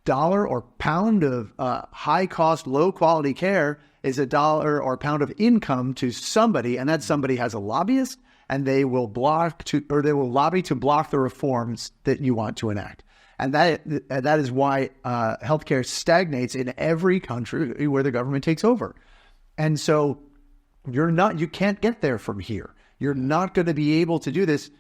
dollar or pound of high-cost, low-quality care is a dollar or pound of income to somebody, and that somebody has a lobbyist, and they will lobby to block the reforms that you want to enact. And that is why healthcare stagnates in every country where the government takes over. And so you can't get there from here. You're not going to be able to do this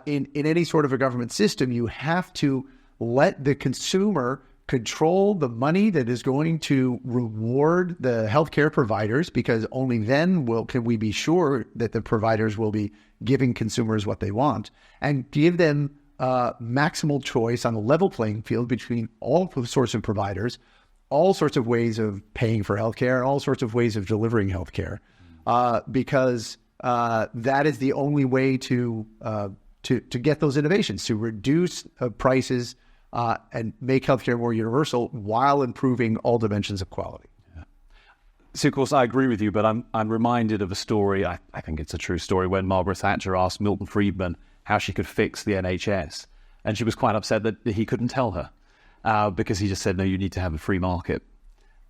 in any sort of a government system. You have to let the consumer control the money that is going to reward the healthcare providers, because only then can we be sure that the providers will be giving consumers what they want, and give them maximal choice on a level playing field between all sorts of providers, all sorts of ways of paying for healthcare, all sorts of ways of delivering healthcare. Because that is the only way to get those innovations, to reduce prices and make healthcare more universal while improving all dimensions of quality. Yeah. So, of course, I agree with you, but I'm reminded of a story, I think it's a true story, when Margaret Thatcher asked Milton Friedman how she could fix the NHS. And she was quite upset that he couldn't tell her because he just said, no, you need to have a free market.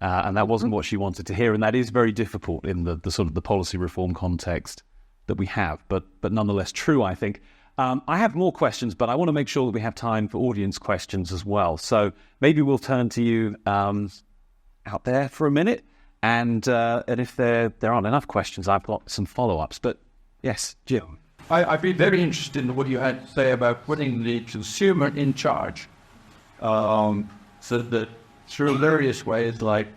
And that wasn't what she wanted to hear. And that is very difficult in the sort of the policy reform context that we have, but nonetheless true, I think. I have more questions, but I want to make sure that we have time for audience questions as well. So maybe we'll turn to you out there for a minute. And if there aren't enough questions, I've got some follow-ups. But yes, Jim. I'd be very interested in what you had to say about putting the consumer in charge. So that through various ways, like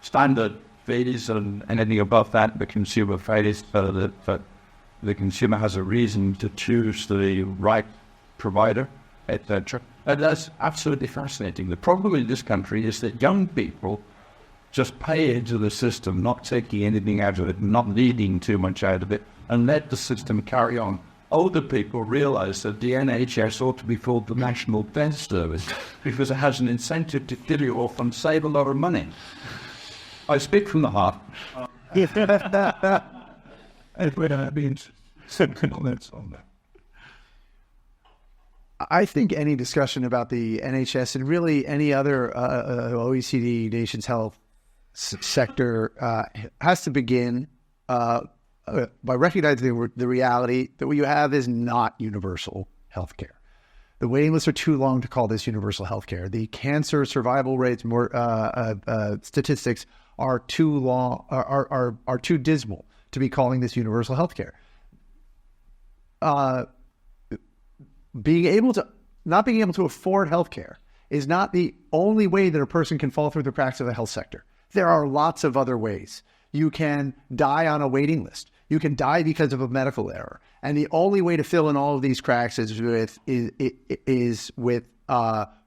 standard fees and anything above that, the consumer pays, so that the consumer has a reason to choose the right provider, etc. And that's absolutely fascinating. The problem in this country is that young people just pay into the system, not taking anything out of it, not needing too much out of it, and let the system carry on. Older people realize that the NHS ought to be called the National Defence Service because it has an incentive to kill you off and save a lot of money. I speak from the heart. I think any discussion about the NHS and really any other OECD nation's health sector has to begin by recognizing the reality that what you have is not universal healthcare. The waiting lists are too long to call this universal healthcare. The cancer survival rates, statistics are too long, are too dismal to be calling this universal healthcare. Not being able to afford healthcare is not the only way that a person can fall through the cracks of the health sector. There are lots of other ways. You can die on a waiting list. You can die because of a medical error. And the only way to fill in all of these cracks is with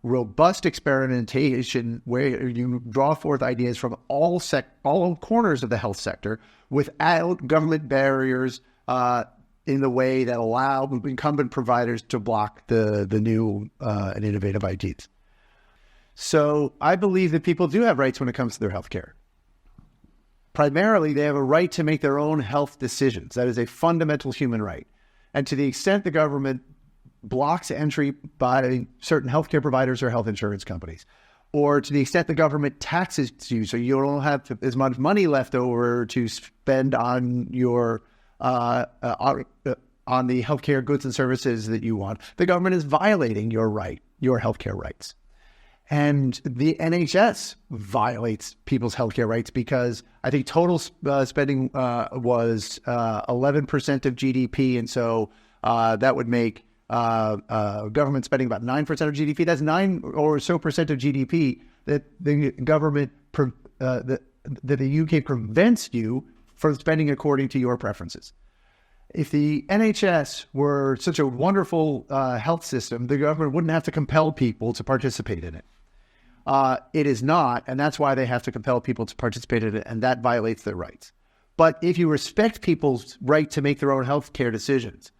robust experimentation where you draw forth ideas from all corners of the health sector without government barriers in the way that allow incumbent providers to block the new and innovative ideas. So I believe that people do have rights when it comes to their health care. Primarily, they have a right to make their own health decisions. That is a fundamental human right. And to the extent the government blocks entry by certain healthcare providers or health insurance companies, or to the extent the government taxes you so you don't have as much money left over to spend on your on the healthcare goods and services that you want, the government is violating your healthcare rights. And the NHS violates people's healthcare rights because I think total spending was 11% of GDP. And so that would make government spending about 9% of GDP. That's 9 or so percent of GDP that the government, that the UK prevents you from spending according to your preferences. If the NHS were such a wonderful health system, the government wouldn't have to compel people to participate in it. It is not, and that's why they have to compel people to participate in it, and that violates their rights. But if you respect people's right to make their own healthcare decisions,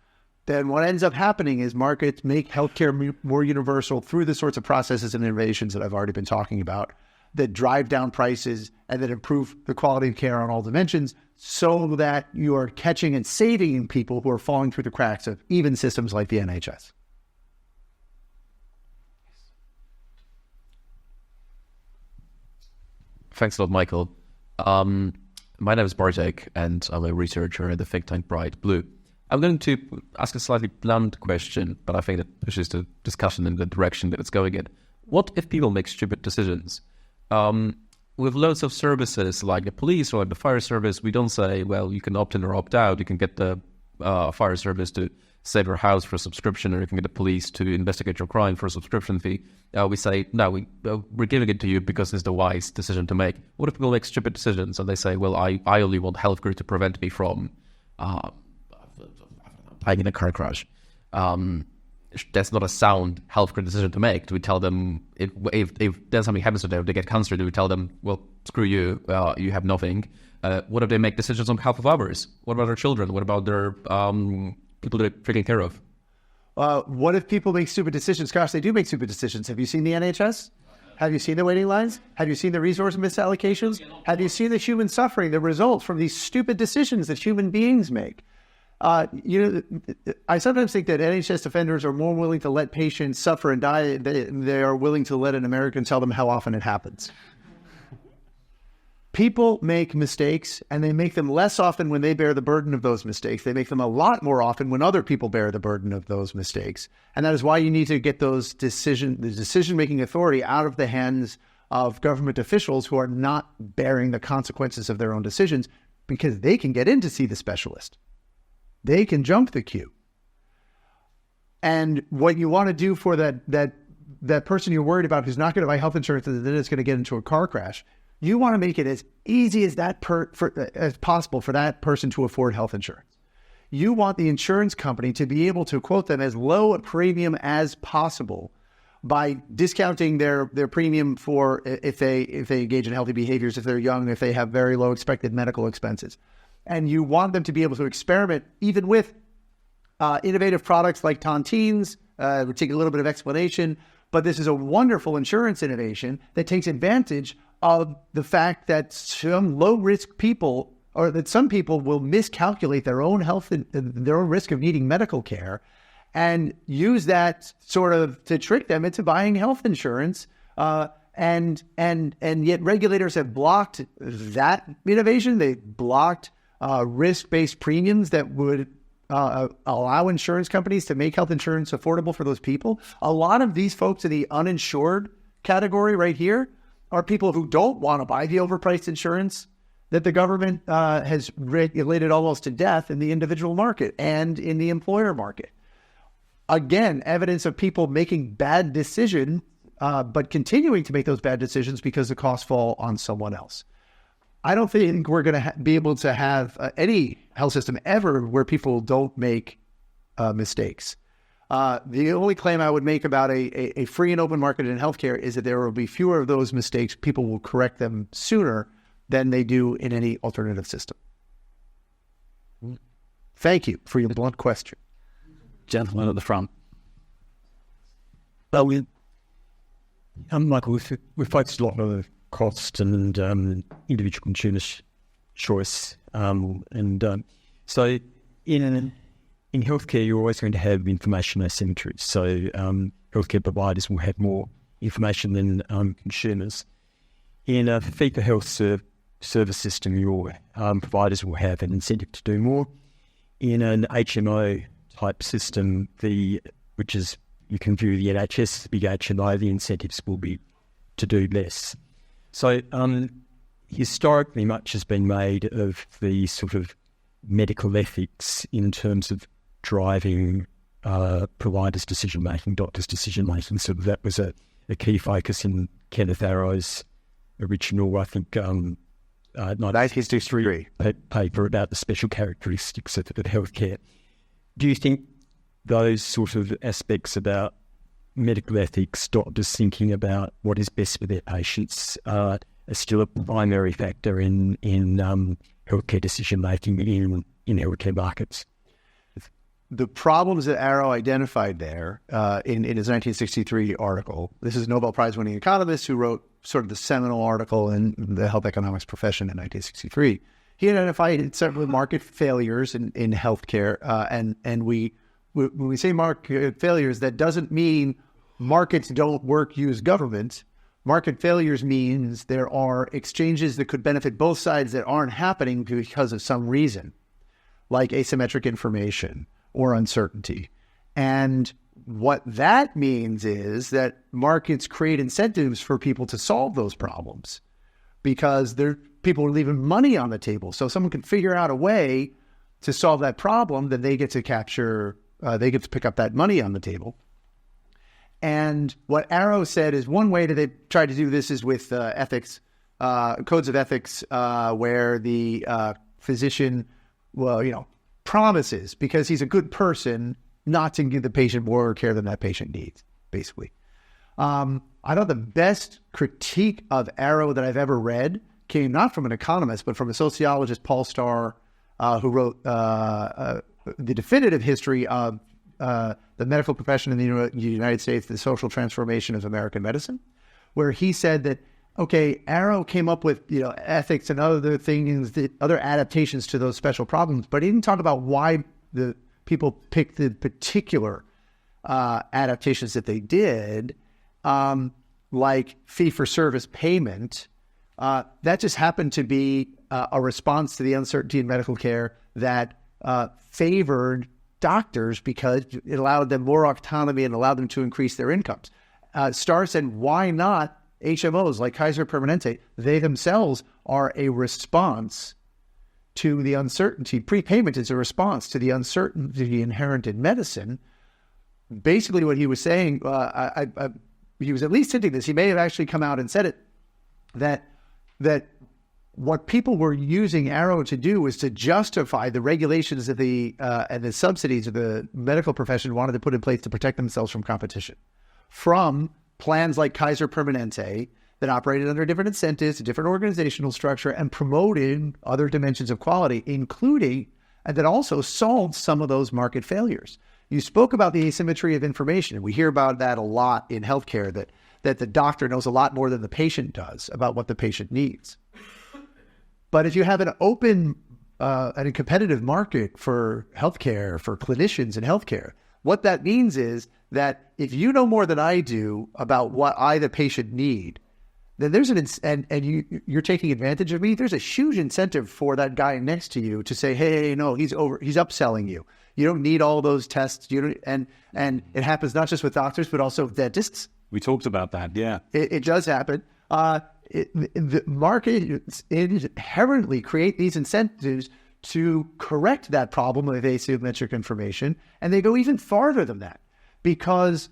then what ends up happening is markets make healthcare more universal through the sorts of processes and innovations that I've already been talking about that drive down prices and that improve the quality of care on all dimensions so that you are catching and saving people who are falling through the cracks of even systems like the NHS. Thanks a lot, Michael. My name is Bartek, and I'm a researcher at the think tank Bright Blue. I'm going to ask a slightly blunt question, but I think that pushes the discussion in the direction that it's going in. What if people make stupid decisions? With loads of services like the police or like the fire service, we don't say, well, you can opt in or opt out. You can get the fire service to save your house for a subscription, or you can get the police to investigate your crime for a subscription fee. We say, no, we're giving it to you because it's the wise decision to make. What if people make stupid decisions and they say, well, I only want healthcare to prevent me from dying in a car crash? That's not a sound healthcare decision to make. Do we tell them, if there's something happens to them, if they get cancer, do we tell them, well, screw you, you have nothing? What if they make decisions on behalf of others? What about their children? What about their people they're taking care of? What if people make stupid decisions? Gosh, they do make stupid decisions. Have you seen the NHS? Have you seen the waiting lines? Have you seen the resource misallocations? Have you seen the human suffering that results from these stupid decisions that human beings make? I sometimes think that NHS defenders are more willing to let patients suffer and die than they are willing to let an American tell them how often it happens. People make mistakes, and they make them less often when they bear the burden of those mistakes. They make them a lot more often when other people bear the burden of those mistakes. And that is why you need to get the decision-making authority out of the hands of government officials who are not bearing the consequences of their own decisions, because they can get in to see the specialist. They can jump the queue. And what you want to do for that person you're worried about who's not going to buy health insurance and then is going to get into a car crash, you want to make it as easy as as possible for that person to afford health insurance. You want the insurance company to be able to quote them as low a premium as possible by discounting their premium for if they engage in healthy behaviors, if they're young, if they have very low expected medical expenses. And you want them to be able to experiment even with innovative products like tontines, which take a little bit of explanation, but this is a wonderful insurance innovation that takes advantage of the fact that some low-risk people, or that some people will miscalculate their own health and their own risk of needing medical care, and use that sort of to trick them into buying health insurance. And yet regulators have blocked that innovation. They blocked risk-based premiums that would allow insurance companies to make health insurance affordable for those people. A lot of these folks in the uninsured category right here are people who don't want to buy the overpriced insurance that the government has regulated almost to death in the individual market and in the employer market. Again, evidence of people making bad decisions, but continuing to make those bad decisions because the costs fall on someone else. I don't think we're going to be able to have any health system ever where people don't make mistakes. The only claim I would make about a free and open market in healthcare is that there will be fewer of those mistakes. People will correct them sooner than they do in any alternative system. Thank you for your blunt question. Gentleman at the front. Well, Michael, we've focused a lot on the cost and individual consumers' choice. So in healthcare, you're always going to have information asymmetries. So healthcare providers will have more information than consumers. In a fee-for-health service system, your providers will have an incentive to do more. In an HMO type system, which is, you can view the NHS as a big HMO, the incentives will be to do less. So historically, much has been made of the sort of medical ethics in terms of driving providers' decision-making, doctors' decision-making. So that was a key focus in Kenneth Arrow's original, I think, 1963 paper about the special characteristics of healthcare. Do you think those sort of aspects about medical ethics, doctors thinking about what is best for their patients, are still a primary factor in healthcare decision-making in healthcare markets? The problems that Arrow identified there in his 1963 article, this is a Nobel Prize-winning economist who wrote sort of the seminal article in the health economics profession in 1963. He identified several market failures in healthcare, and when we say market failures, that doesn't mean markets don't use government. Market failures means there are exchanges that could benefit both sides that aren't happening because of some reason, like asymmetric information or uncertainty. And what that means is that markets create incentives for people to solve those problems because people are leaving money on the table. So if someone can figure out a way to solve that problem, then they get to pick up that money on the table. And what Arrow said is one way that they tried to do this is with ethics, codes of ethics, where the physician, promises, because he's a good person, not to give the patient more care than that patient needs, basically. I thought the best critique of Arrow that I've ever read came not from an economist, but from a sociologist, Paul Starr, who wrote the definitive history of the medical profession in the United States, the social transformation of American medicine, where he said that, okay, Arrow came up with ethics and other things, other adaptations to those special problems, but he didn't talk about why the people picked the particular adaptations that they did, like fee-for-service payment That just happened to be a response to the uncertainty in medical care that favored doctors because it allowed them more autonomy and allowed them to increase their incomes. Starr said, why not HMOs like Kaiser Permanente? They themselves are a response to the uncertainty. Prepayment is a response to the uncertainty inherent in medicine. Basically what he was saying, he was at least hinting this, he may have actually come out and said it, that what people were using Arrow to do was to justify the regulations of and the subsidies of the medical profession wanted to put in place to protect themselves from competition, from plans like Kaiser Permanente that operated under different incentives, a different organizational structure, and promoted other dimensions of quality, including, and that also solved some of those market failures. You spoke about the asymmetry of information, and we hear about that a lot in healthcare, that the doctor knows a lot more than the patient does about what the patient needs. But if you have an open and a competitive market for healthcare, for clinicians in healthcare, what that means is that if you know more than I do about what I, the patient, need, then there's you're taking advantage of me. There's a huge incentive for that guy next to you to say, hey, no, he's upselling you. You don't need all those tests. And it happens not just with doctors, but also with dentists. We talked about that, yeah. It does happen. The market inherently create these incentives to correct that problem of asymmetric information, and they go even farther than that, because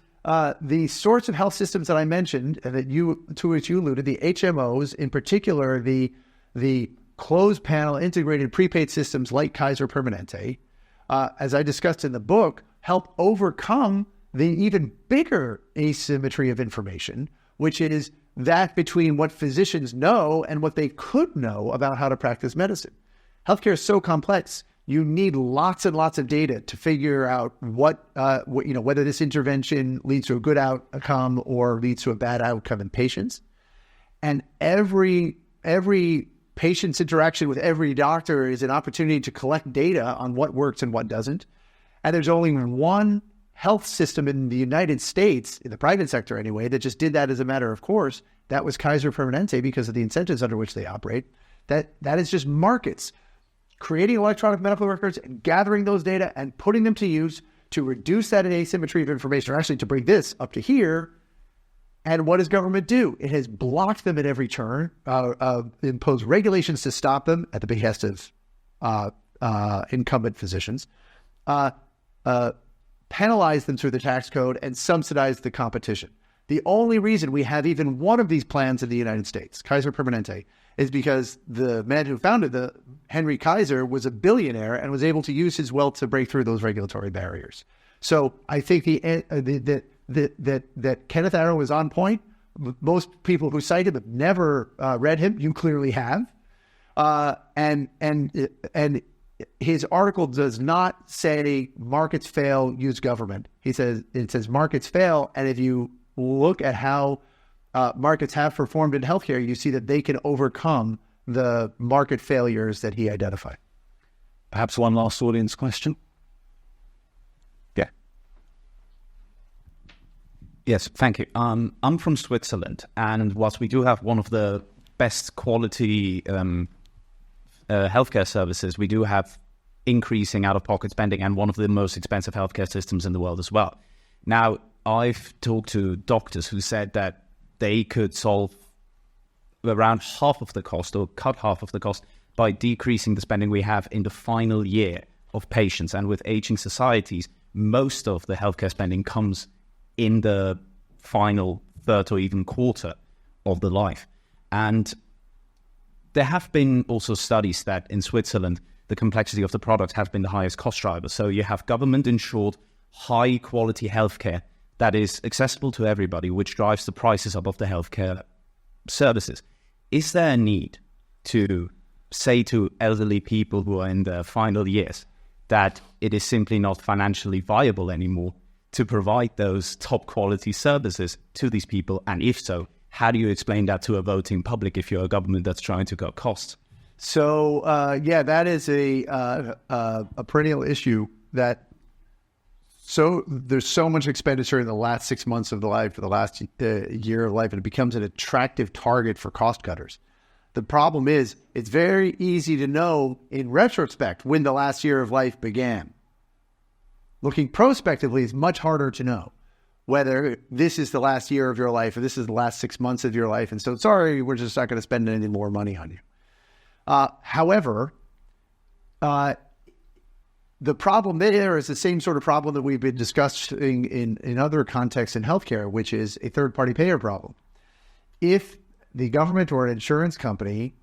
the sorts of health systems that I mentioned, and to which you alluded, the HMOs, in particular, the closed panel integrated prepaid systems like Kaiser Permanente, as I discussed in the book, help overcome the even bigger asymmetry of information, which is that between what physicians know and what they could know about how to practice medicine. Healthcare is so complex. You need lots and lots of data to figure out whether this intervention leads to a good outcome or leads to a bad outcome in patients. And every patient's interaction with every doctor is an opportunity to collect data on what works and what doesn't. And there's only one health system in the United States, in the private sector anyway, that just did that as a matter of course. That was Kaiser Permanente because of the incentives under which they operate. That is just markets creating electronic medical records and gathering those data and putting them to use to reduce that asymmetry of information, or actually to bring this up to here. And what does government do? It has blocked them at every turn, imposed regulations to stop them at the behest of incumbent physicians, penalize them through the tax code, and subsidize the competition. The only reason we have even one of these plans in the United States, Kaiser Permanente, is because the man who founded Henry Kaiser, was a billionaire and was able to use his wealth to break through those regulatory barriers. So I think that Kenneth Arrow is on point. Most people who cite him have never read him. You clearly have, and his article does not say markets fail, use government. It says markets fail, and if you look at how markets have performed in healthcare, you see that they can overcome the market failures that he identified. Perhaps one last audience question? Yeah. Yes, thank you. I'm from Switzerland, and whilst we do have one of the best quality healthcare services, we do have increasing out-of-pocket spending and one of the most expensive healthcare systems in the world as well. Now, I've talked to doctors who said that they could solve around half of the cost or cut half of the cost by decreasing the spending we have in the final year of patients. And with aging societies, most of the healthcare spending comes in the final third or even quarter of the life. And there have been also studies that in Switzerland, the complexity of the product has been the highest cost driver. So you have government-insured, high-quality healthcare that is accessible to everybody, which drives the prices up of the healthcare services. Is there a need to say to elderly people who are in their final years that it is simply not financially viable anymore to provide those top-quality services to these people? And if so, how do you explain that to a voting public if you're a government that's trying to cut costs? So, that is a perennial issue so there's so much expenditure in the last 6 months of the life, for the last year of life, and it becomes an attractive target for cost cutters. The problem is it's very easy to know in retrospect when the last year of life began. Looking prospectively is much harder to know whether this is the last year of your life or this is the last 6 months of your life. And so, sorry, we're just not going to spend any more money on you. However, the problem there is the same sort of problem that we've been discussing in other contexts in healthcare, which is a third-party payer problem. If the government or an insurance company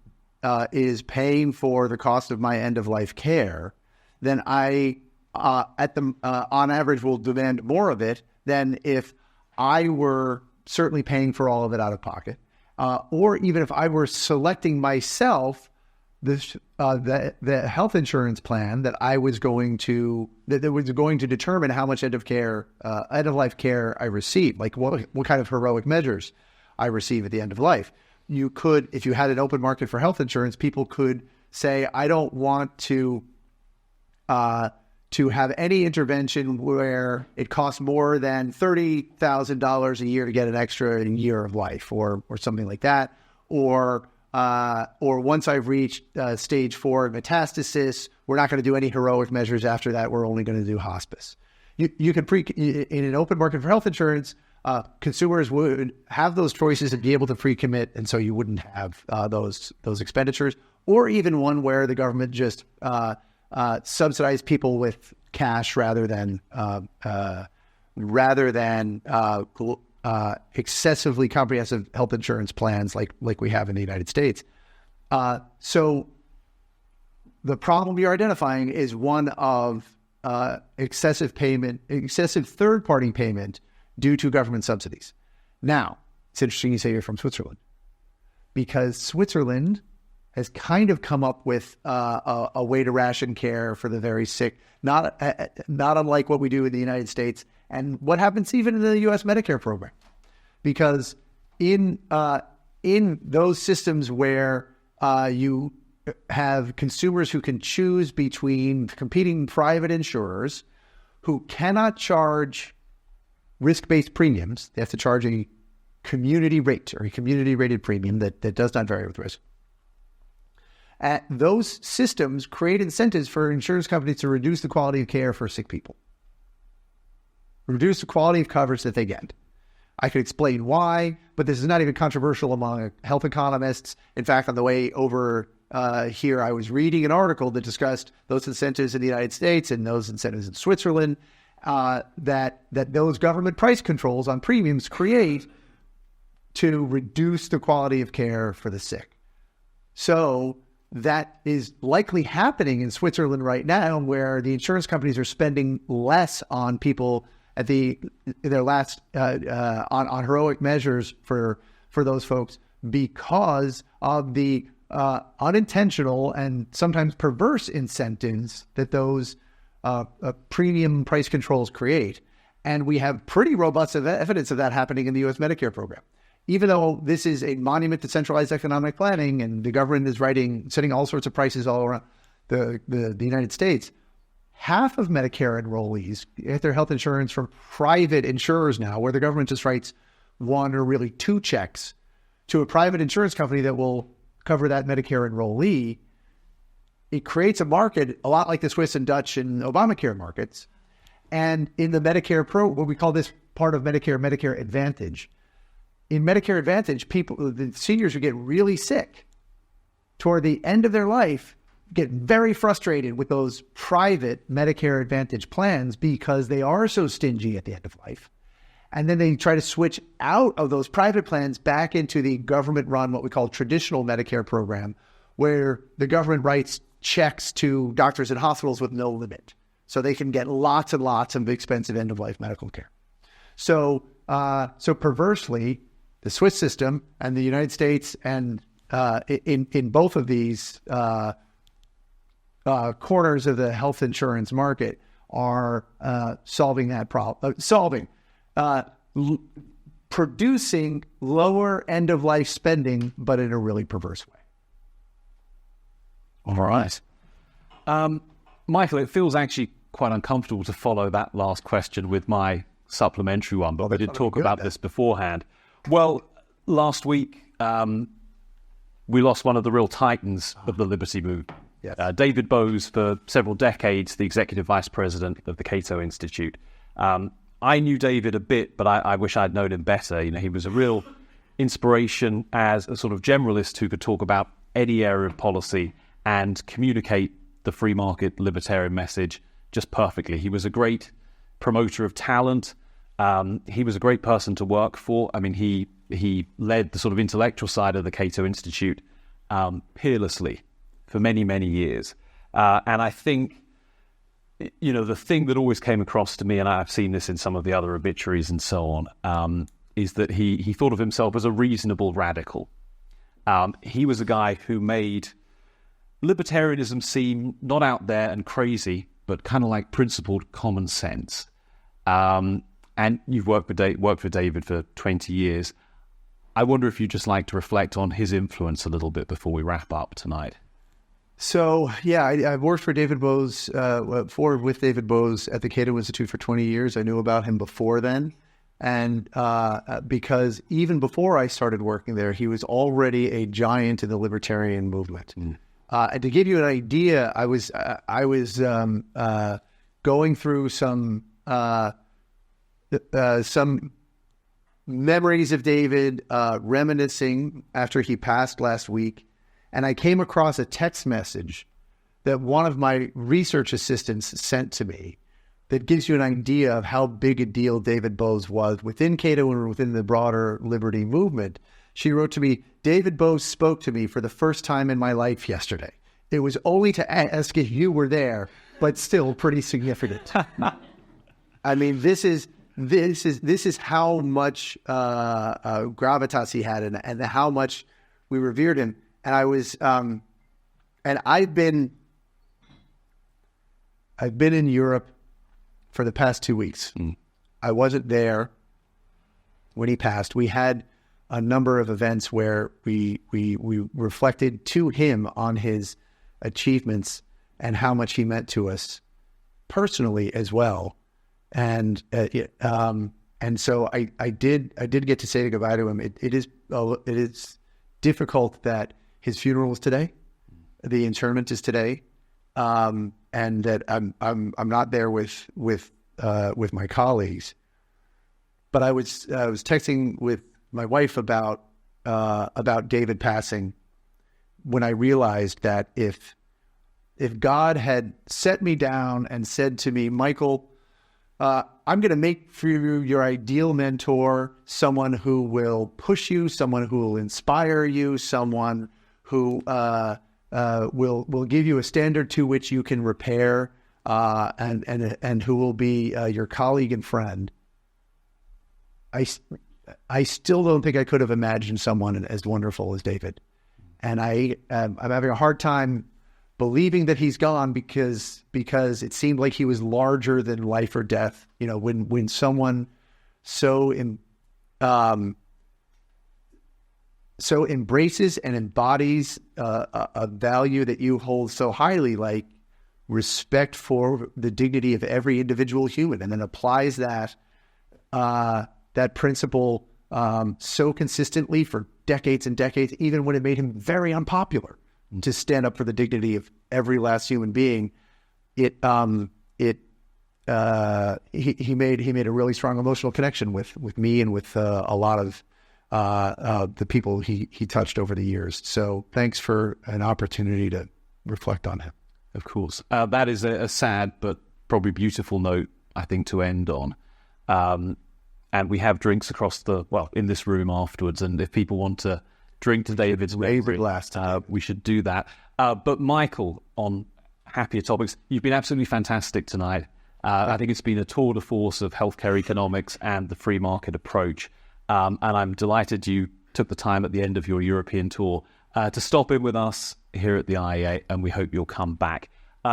is paying for the cost of my end-of-life care, then I, on average, will demand more of it than if I were certainly paying for all of it out of pocket, or even if I were selecting myself the health insurance plan that I was going to determine how much end of life care I receive, like what kind of heroic measures I receive at the end of life. You could, if you had an open market for health insurance, people could say, I don't want to have any intervention where it costs more than $30,000 a year to get an extra year of life, or something like that, or once I've reached stage 4 metastasis, we're not going to do any heroic measures after that. We're only going to do hospice. You could in an open market for health insurance, consumers would have those choices and be able to pre-commit, and so you wouldn't have those expenditures, or even one where the government just subsidize people with cash rather than excessively comprehensive health insurance plans like we have in the United States. So the problem you're identifying is one of excessive third-party payment due to government subsidies. Now, it's interesting you say you're from Switzerland, because Switzerland has kind of come up with a way to ration care for the very sick, not unlike what we do in the United States and what happens even in the U.S. Medicare program. Because in those systems where you have consumers who can choose between competing private insurers who cannot charge risk-based premiums, they have to charge a community rate or a community-rated premium that does not vary with risk. Those systems create incentives for insurance companies to reduce the quality of care for sick people, reduce the quality of coverage that they get. I could explain why, but this is not even controversial among health economists. In fact, on the way over here, I was reading an article that discussed those incentives in the United States and those incentives in Switzerland, that those government price controls on premiums create to reduce the quality of care for the sick. So that is likely happening in Switzerland right now, where the insurance companies are spending less on people at their last on heroic measures for those folks because of the unintentional and sometimes perverse incentives that those premium price controls create. And we have pretty robust evidence of that happening in the U.S. Medicare program. Even though this is a monument to centralized economic planning and the government is setting all sorts of prices all around the United States, half of Medicare enrollees get their health insurance from private insurers now, where the government just writes one or really two checks to a private insurance company that will cover that Medicare enrollee. It creates a market a lot like the Swiss and Dutch and Obamacare markets. And in the Medicare what we call this part of Medicare Advantage. In Medicare Advantage, the seniors who get really sick toward the end of their life get very frustrated with those private Medicare Advantage plans because they are so stingy at the end of life. And then they try to switch out of those private plans back into the government-run, what we call traditional Medicare program, where the government writes checks to doctors and hospitals with no limit. So they can get lots and lots of expensive end-of-life medical care. So perversely, the Swiss system and the United States, and in both of these corners of the health insurance market, are solving that problem. Producing lower end-of-life spending, but in a really perverse way. All right. Michael, it feels actually quite uncomfortable to follow that last question with my supplementary one, but we did talk about this beforehand. Well, last week, we lost one of the real titans of the liberty movement. Yes. David Boaz, for several decades, the executive vice president of the Cato Institute. I knew David a bit, but I wish I'd known him better. He was a real inspiration as a sort of generalist who could talk about any area of policy and communicate the free market libertarian message just perfectly. He was a great promoter of talent. He was a great person to work for. I mean, he led the sort of intellectual side of the Cato Institute peerlessly for many, many years. And I think, the thing that always came across to me, and I've seen this in some of the other obituaries and so on, is that he thought of himself as a reasonable radical. He was a guy who made libertarianism seem not out there and crazy, but kind of like principled common sense. And you've worked for David for 20 years. I wonder if you'd just like to reflect on his influence a little bit before we wrap up tonight. So, yeah, I've worked for David Boaz, with David Boaz at the Cato Institute for 20 years. I knew about him before then. And because even before I started working there, he was already a giant in the libertarian movement. And to give you an idea, I was going through some memories of David, reminiscing after he passed last week. And I came across a text message that one of my research assistants sent to me that gives you an idea of how big a deal David Boaz was within Cato and within the broader liberty movement. She wrote to me, "David Boaz spoke to me for the first time in my life yesterday. It was only to ask if you were there, but still pretty significant." I mean, this is how much gravitas he had and how much we revered him. And I was, and I've been in Europe for the past 2 weeks. I wasn't there when he passed. We had a number of events where we reflected to him on his achievements and how much he meant to us personally as well. And so I did get to say goodbye to him. It is difficult that his funeral is today, the interment is today, and that I'm not there with my colleagues. But I was texting with my wife about David passing when I realized that if God had set me down and said to me, "Michael, I'm going to make for you your ideal mentor, someone who will push you, someone who will inspire you, someone who will give you a standard to which you can repair, and who will be your colleague and friend." I still don't think I could have imagined someone as wonderful as David, and I'm having a hard time believing that he's gone because it seemed like he was larger than life or death. When someone so embraces and embodies a value that you hold so highly, like respect for the dignity of every individual human, and then applies that principle so consistently for decades and decades, even when it made him very unpopular, to stand up for the dignity of every last human being. He made a really strong emotional connection with me and with a lot of the people he touched over the years. So thanks for an opportunity to reflect on him. Of course. That is a sad but probably beautiful note, I think, to end on. And we have drinks in this room afterwards. And if people want to drink to David's memory, we should do that. But Michael, on happier topics, you've been absolutely fantastic tonight. I think it's been a tour de force of healthcare economics and the free market approach. And I'm delighted you took the time at the end of your European tour to stop in with us here at the IEA, and we hope you'll come back.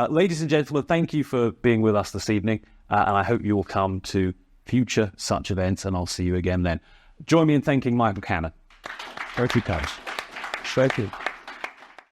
Ladies and gentlemen, thank you for being with us this evening, and I hope you will come to future such events, and I'll see you again then. Join me in thanking Michael Cannon. Thank you, guys. Thank you.